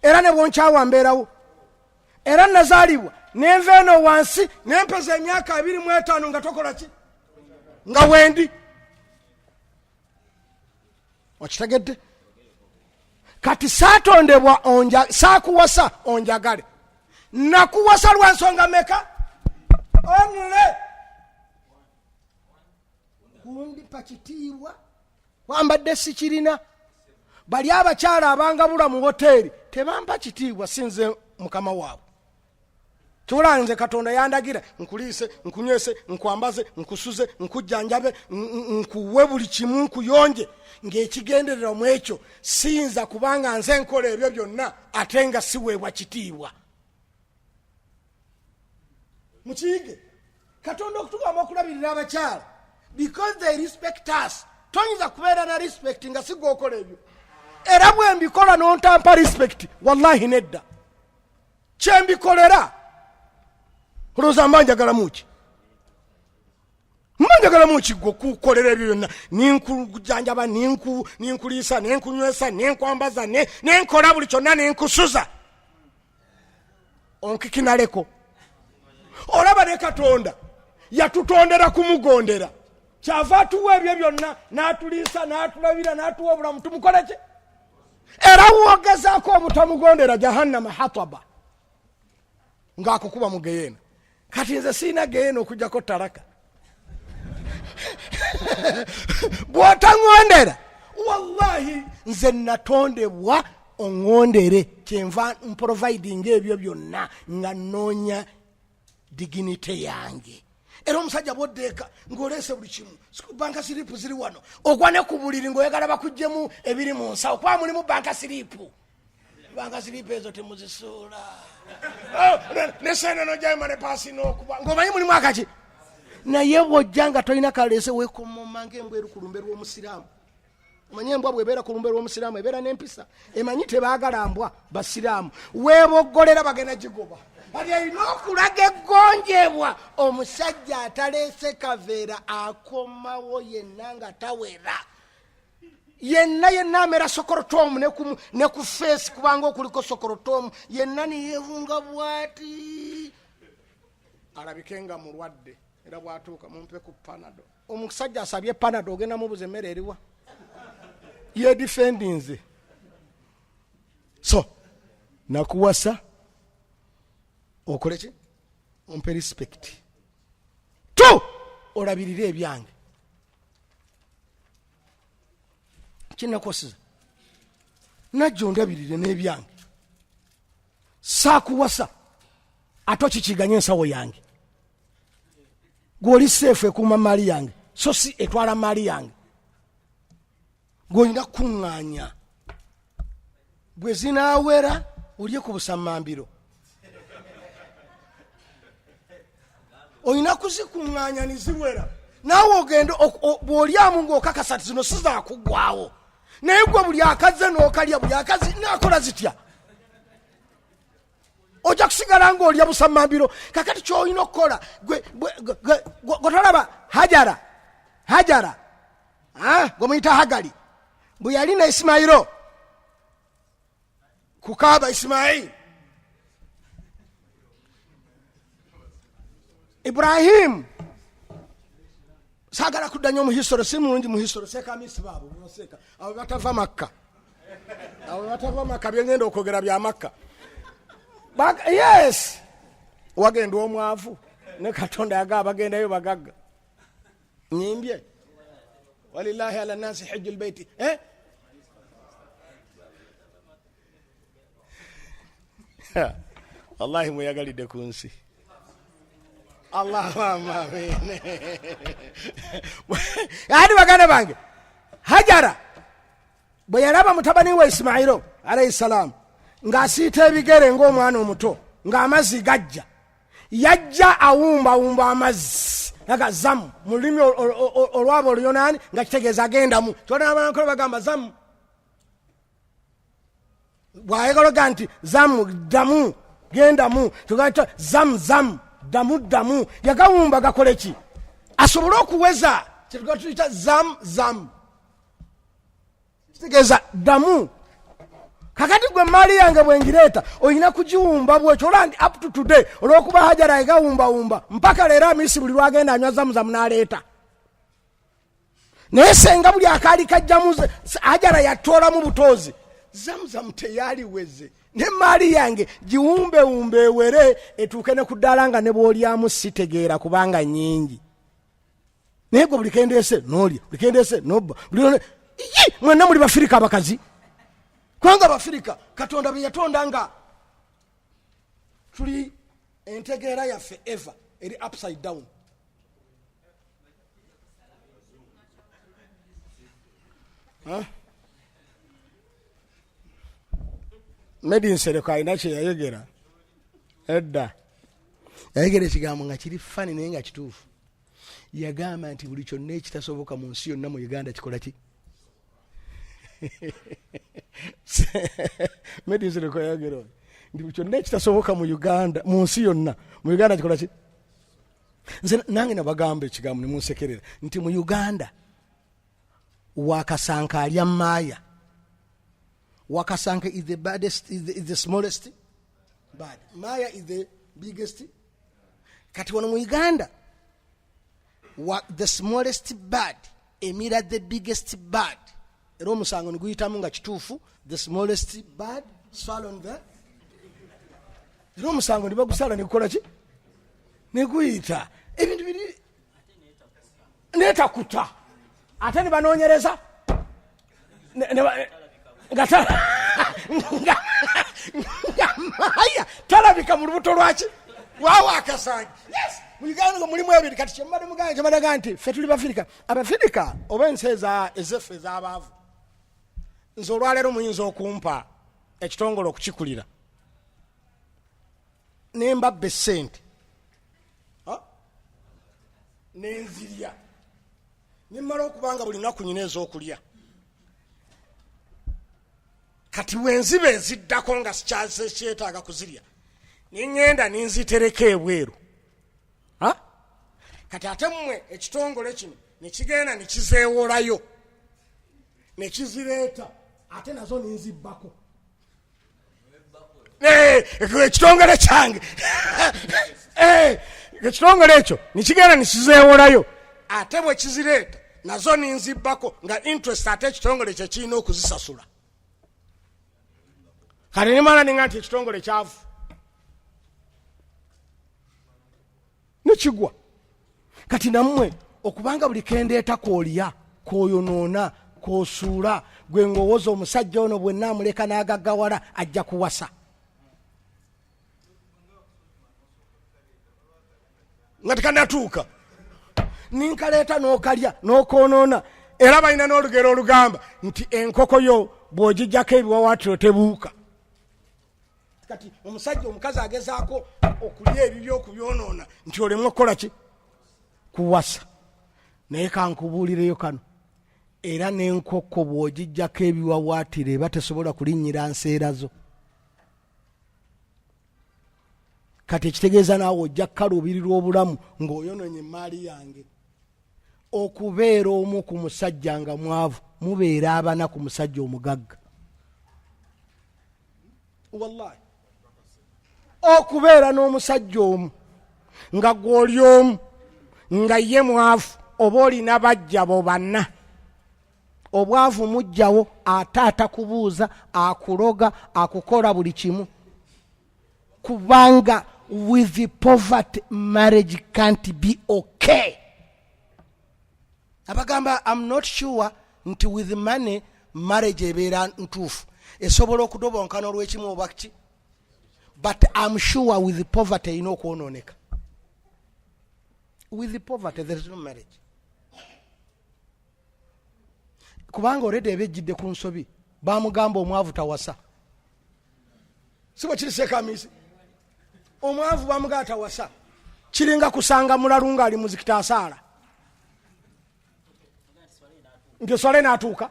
B: Era ne bw'onkyawa mbeerawo. Era nazaalibwa nenva eno wansi nempeza emyaka 25 nga tokola ki? Nga wendi. Okitegedde? Kati saatondebwa saakuwasa onjagale. Nakuwasa lwa nsonga meka? Onule. Kundipa kitiibwa wambadde sikirina. Bali abakyala abangabula mu hoteeri tebampa kitiibwa sinze mukama waabwe. Kyolaa nze Katonda yandagira nkuliise, nkunywese, nkwambaze, nkusuze, nkujjanjabe, nkuwe buli kimu, nkuyonje, ng'ekigenderera mu ekyo siyinza kubanga nze nkola ebyo byonna ate nga siweebwa kitiibwa. Mukiyige Katonda okutugamba okulabirira abakyala because they respect us. Toyinza kubeera na respect nga si gw'okola ebyo. Era bwe mbikola n'ontampa respect, wallahi nedda. Kye mbikolera olowooza mba njagala muki? mmanjagala mu kigo kukolera ebyo byonna ninkujanjaba ninkuliisa nenkunywesa nenkwambaza nenkola buli kyonna nenkusuza onkikinaleko. Olaba ne Katonda yatutondera kumugondera kyava atuwa ebyo byonna n'atuliisa n'atulabira n'atuwa obulamu tumukole ki? Era wogezaako obutamugondera jahannama hataba ng'akukuba mu geyeena. Kati nze siina geyeena okujjako talaka bw'otaŋondera wallahi nze natondebwa oŋondere kyenva mproviding ebyo byonna nga nnoonya dignity yange. Era omusajja bw'oddeeka ng'oleese buli kimu banka siripu ziri wano ogwa ne ku buliri ng'oyagala bakuggyemu ebiri mu nsawo kuba mulimu banka siripu ezo temuzisuula nesene nojayima ne paasi n'okuba ng'omanyi mulimu akaki. Naye bw'ojja nga tolina kaleese weekomoma ng'embwa eri ku lumbe lw'omusiraamu. Omanyi embwa bw'ebeera ku lumbe lw'omusiraamu ebeera n'empisa, emanyi tebaagala mbwa basiraamu, weeboggolera bagenda gigoba. Kati alina okulaga eggonjebwa omusajja ataleese kaveera akomawo yenna nga tawera. Yenna amera sokorotomu ne ku feesi kubanga okuliko sokorotomu yenna niyeevunga bwati alabike nga mulwadde. Era bwatuuka mumpe ku panado. Omusajja asabye panado ogenda mubuza emmere eriwa yedifendinze. So nakuwasa okole ki? Ompe respect to olabirire ebyange. Kinakosiza najja ondabirire n'ebyange saakuwasa ate okikiganya ensawo yange. Gw'oli seefu ekuuma maali yange so si etwala maali yange. Gw'olina kuŋŋaanya bwe zinaawera olye ku busammambiro. Olina kuzikuŋŋaanya niziwera naawe ogenda bw'olyamu ng'okakasa ti zino sizaakuggwawo. Naye gwe buli akaze n'okalya buli akazi naakola zitya ojja kusigala ng'olya busammambiro. Kakati ky'olina okukola gotolaba Hajara gwe muyita Hagali bwe yali na Isimayiro kukaaba Isimayiri, Ibrahim saagala kudda nnyo mu history, si mulungi mu history, seekamisi baabo boseka abo batava Makka byengenda okwogera bya Makka. Yes, wagenda omwavu ne Katonda yaga bagendayo bagagga nyimbye walillahi ala nasi hajjul baiti wallahi mweyagalidde ku nsi. Allahumma amin. Ati baganda bange Hajara bwe yalaba mutabani wa Isimayiro alayhi salam ng'asiita ebigere ng'omwana omuto ng'amazzi gajja, yajja awumbawumba amazzi aga zamu mu lulimi olwabo oluyonaani nga kitegeeza agendamu. Kyona abanakole bagamba zamu, bw'ayagala ga nti zamu ddamu gendamu, tugata zamu damu yagawumba gakole ki asobole okuweza kyetugatuita zamu kitegeeza ddamu. Kakati gwe maali yange bwengireeta olina kugiwumba bwekyo olandi up to today olw'okuba Hajara egawumbawumba mpaka leero amisi buli lwagenda anywa zamuzamu n'aleeta. Naye senga buli akaali kajjamu Hajara yatoolamu butoozi zamuzamu teyaliweze. Ne maali yange giwumbewumbe ewere etuuke ne ku ddaala nga ne bw'olyamu sitegeera kubanga nnyingi. Naye gwe buli kendeese n'olya, buli kendeese n'obba, mwenna muli Bafirika abakazi. Kubanga Abafirika Katonda bwe yatonda nga tuli entegeera yaffe eva eri upside down. Medi Nsereko alina kye yayogera edda, yayogera ekigambo nga kiri fani naye nga kituufu. Yagamba nti buli kyonna ekitasoboka mu nsi yonna mu Uganda kikola ki? Medi Nsereko yayogera nti buli kyonna ekitasoboka mu Uganda, mu nsi yonna mu Uganda kikola ki? nze nange nabagamba ekigambo nemunsekerera nti mu Uganda Wakasanka alya maaya. Wakasanka is the baddest, is the smallest bird. Maya is the biggest. Kati wano mu Uganda the smallest bird emira the biggest bird. Era omusango niguyitamu nga kituufu, the smallest bird swallowing the. Era omusango nibagusala nikukola ki? Niguyita ebintu biri netakuta ate nibanoonyereza maya talabika mu lubuto lwaki Wakasanka. Yes, mu Uganda mulimu ebiri. Kati kyemmade muganga kyemadaga nti ffe tuli Bafirika. Abafirika oba ensi ezeffe ez'abaavu, nze olwaleero muyinza okumpa ekitongole okukikulira nembabba essente nenzirya nimmala okubanga buli lunaku nyina ez'okulya. Kati wenziba eziddako nga sikyetaaga kuzirya niŋŋenda ninzitereka ebweru. Kati ate mmwe ekitongole kino nekigenda nekizeewolayo nekizireeta ate nazo ninzibbako ekitongole kyange ekitongole ekyo nekigenda nekizeewolayo ate bwe kizireeta nazo ninzibbako nga interest ate ekitongole kye kirina okuzisasula. Kati nimala ninga nti ekitongole kyavu nekigwa. Kati nammwe okubanga buli kendeeta koolya koyonoona kosuula gwe ngowooza omusajja ono bwe naamuleka n'agaggawala ajja kuwasa. Nga tekanatuuka ninkaleeta n'okalya n'okoonoona. Era balina n'olugero olugamba nti enkoko yo bw'ogijjako ebiwawaatiro tebuuka. Kati omusajja omukazi agezaako okulya ebibyo okubyonoona nti olemu okukola ki? Kuwasa. Naye kankubuulireyo kano, era n'enkoko bw'ogijjako ebiwawaatiro eba tesobola kulinnyira nseera zo. Kati ekitegeeza naawe ojja kukaluubirirwa obulamu ng'oyonoonye emaali yange. Okubeera omu ku musajja nga mwavu mubeera abana ku musajja omugagga. Wallahi. Okubeera n'omusajja omu nga gw'oli omu nga ye mwavu oba olina bajja bo banna, obwavu mujjawo ate atakubuuza akuloga akukola buli kimu. Kubanga with poverty marriage can't be okay. Abagamba I'm not sure nti with money marriage ebeera ntuufu, esobola okudobonkana olw'ekimu oba ki, but I'm sure with poverty erina okwonooneka. With poverty there is no marriage. Kubanga already ebejjidde ku nsobi bamugamba omwavu tawasa. Sibo kiri Ssekkadde. Omwavu bamugamba tawasa. Kiringa kusanga mulalu nga ali muzikita asaala. Nti swale n'atuuka.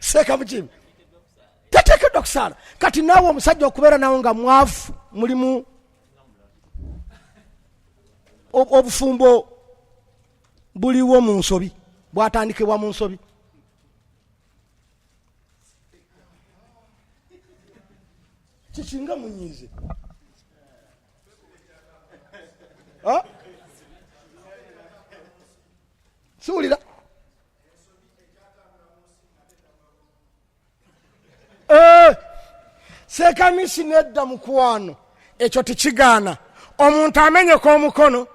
B: Ssekkadde tateekeddwa kusaala. Kati naawe omusajja okubeera nawe nga mwavu mulimu obufumbo buliwo mu nsobi, bwatandikibwa mu nsobi. Kikinga munyiize. Siwulira. Ssekkadde nedda mukwano ekyo tekigaana. Omuntu amenyeka omukono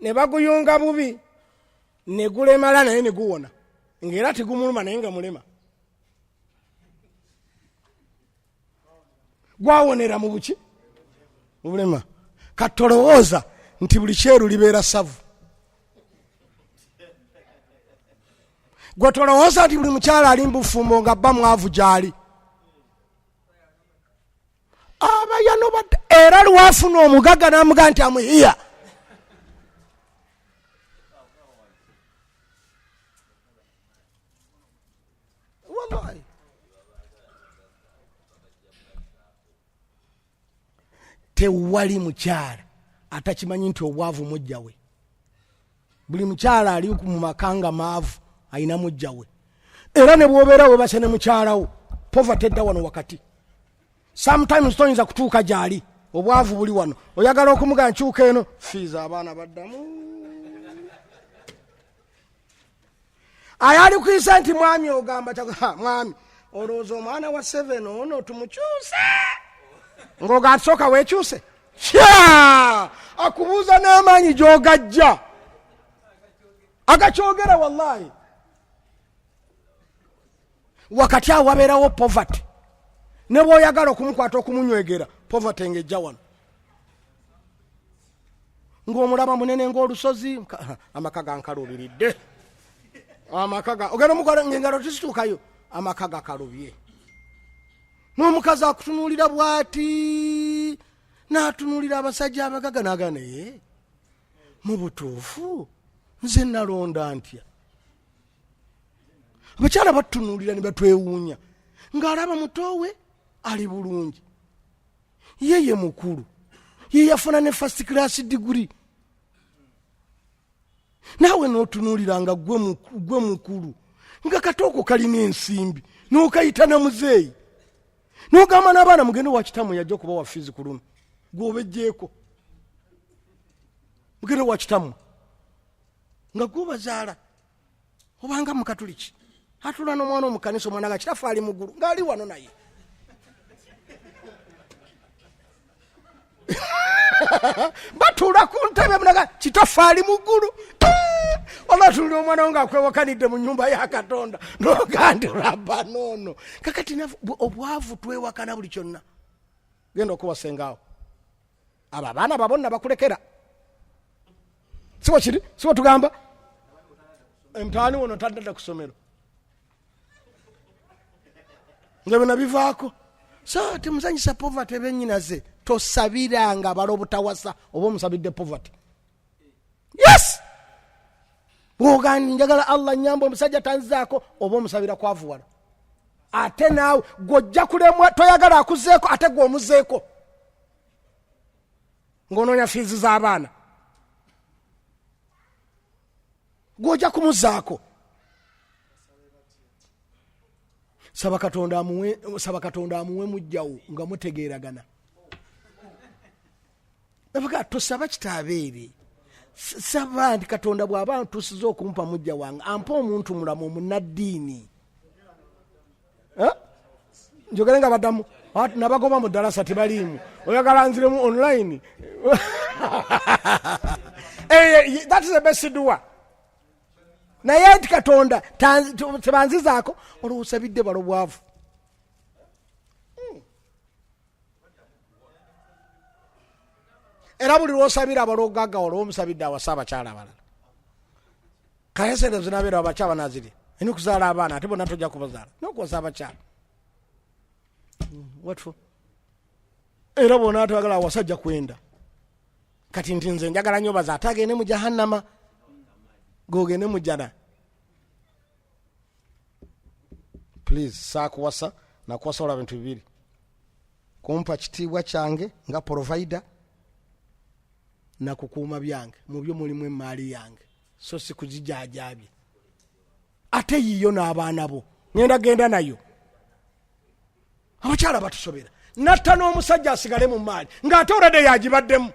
B: ne baguyunga bubi ne gulemala naye ne guwona, ng'era tegumuluma naye nga mulema. Gwawonera mu buki? Mu bulema. Kati tolowooza nti buli kyeru libeera ssavu. Gwe tolowooza nti buli mukyala ali mbufumbo nga bba mwavu gy'ali. Abayano era lwafuna omugagga n'amugaa nti amuhiya. Wallahi. tewali mukyala atakimanyi nti obwavu mujja we. Buli mukyala ali mu makanga maavu alina mujja we. Era ne bw'obeera webase ne mukyalawo poverty edda wano wakati. Sometimes toyinza kutuuka gyali obwavu buli wano oyagala okumuga nkyuka eno fiiza abaana baddamu. Ayali kuyisa nti mwami ogamba mwami olowooza omwana wa 7 ono tumukyuse ng'oga tusooka weekyuse akubuuza n'amaanyi gy'ogajja agakyogera wallahi. Wakati awo wabeerawo poverty ne bw'oyagala okumukwata okumunywegera poverty ng'ejja wano ng'omulaba munene ng'olusozi amaka gankalubiridde amakaga ogenda mukola ngengalo tisituukayo amakaga kalubye. N'omukazi akutunuulira bw'ati n'atunuulira abasajja abagaga n'agamba naye mu butuufu nze nalonda ntya. Abakyala batunuulira ne batwewuunya ng'alaba mutowe ali bulungi yeye mukulu ye yafuna ne first class degree naawe n'otunuulira nga gwe mukulu nga katooko kalina ensimbi n'okayita na muzeeyi n'ogamba n'abaana mugende wa kitamu yajja okuba wa fiizi ku luno gw'obejjeeko mugende wa kitamu nga gw'obazaala obanga mukatuliki atula n'omwana omukanisa omwana ga kitaffe ali muggulu ng'ali wano naye batuula ku ntebe munaga kitaffe ali muggulu olwatulira omwana wo ngaakwewakanidde mu nnyumba ya Katonda n'ogandira noono kakati obwavu twewakana buli kyonna. Genda okubasengaawo abo abaana babonna bakulekera sibo kiri sibo tugamba emtaani wono taddadda ku ssomero nga bina bivaako. So temuzanyisa poverty bennyinaze tosabiranga bala obutawasa oba omusabidde poverty. Yes bwogani njagala Allah nyamba omusajja tanzaako oba omusabira kwavuwala ate naawe gojja kulemwa toyagala akuzeeko ate gw'omuzeeko ng'onoonya fiizi z'abaana gw'ojja kumuzaako. Saba Katonda amuwe mujjawo nga mutegeeragana. Nabaga tosaba kitaabeere saba nti Katonda bw'aba ntuusiza okumpa mujja wange ampa omuntu mulamu omunnaddiini. Njogere nga baddamu nabagoba mu ddalasa tebaliimu oyagala nziremu online. That is the best dua. Naye nti Katonda tebanzizaako olw'osabidde balo bwavu. Era buli lw'osabira abalogagga olwo omusabidde awasa abakyala abalala. Kayesere zinabeera abakyala naziri eni kuzaala abaana ate bonna tojja kubazaala n'okuwasa abakyala. What for? Era bonna atwagala awasajja kwenda kati nti nze njagala nnyo baza ate agende mu jahannama gogende mu jana. Please saakuwasa nakuwasa olwa bintu bibiri kumpa kitiibwa kyange nga provider na kukuuma byange mu byo mulimu emaali yange so si kugijaajabye ate yiyo n'abaana bo ngenda genda nayo. Abakyala batusobera natta n'omusajja asigale mu maali ng'ate olade yagibaddemu.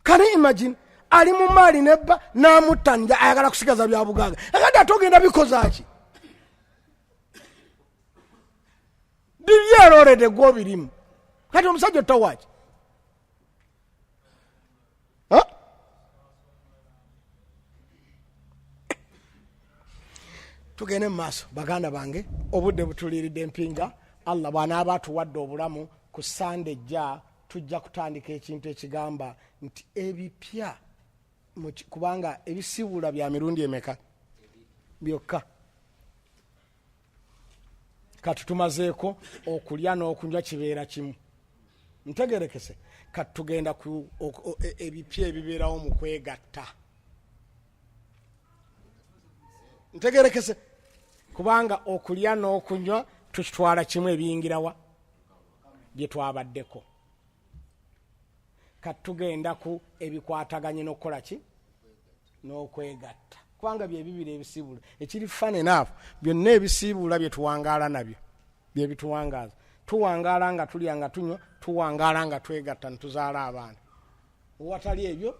B: Can you imagine ali mu maali nebba n'amutta ayagala kusigaza bya bugagga akati ate ogenda bikozaaki bibyerorede gw'obirimu kati omusajja ottawaaki. Tugende mu maaso baganda bange obudde butuliiridde empinga. Allah bw'anaaba atuwadde obulamu ku Sande ejja tujja kutandika ekintu ekigamba nti ebipya kubanga ebisiibula bya mirundi emeka byokka kati tumazeeko okulya n'okunywa kibeera kimu ntegerekese kati tugenda ku ebipya ebibeerawo mu kwegatta ntegerekese kubanga okulya n'okunywa tukitwala kimu ebiyingirawa bye twabaddeko katugenda ku ebikwataganye n'okukola ki n'okwegatta kubanga byebibiri ebisiibula ekiri fun enough byonna ebisiibula byetuwangaala nabyo byebituwangaaza tuwangaala nga tulya nga tunywa tuwangaala nga twegatta netuzaala abaana owatali ebyo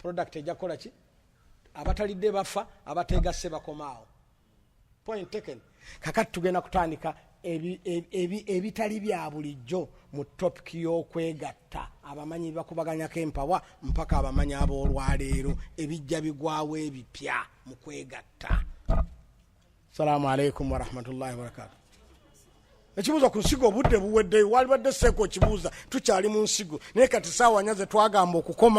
B: product ejja kukola ki abatalidde bafa abategasse bakomaawo point taken kakati tugenda kutandika ebitali bya bulijjo mu topic y'okwegatta abamanyi bakubaganyako empawa mpaka abamanyi ab'olwaleero ebijja bigwawo ebipya mu kwegatta. Salaamu alaikum warahmatullahi wabarakatuh. Ekibuuzo ku nsigo obudde buweddeyo wali badde Sseeko kibuuza tukyali mu nsigo naye kati saawa nyaze twagamba okukoma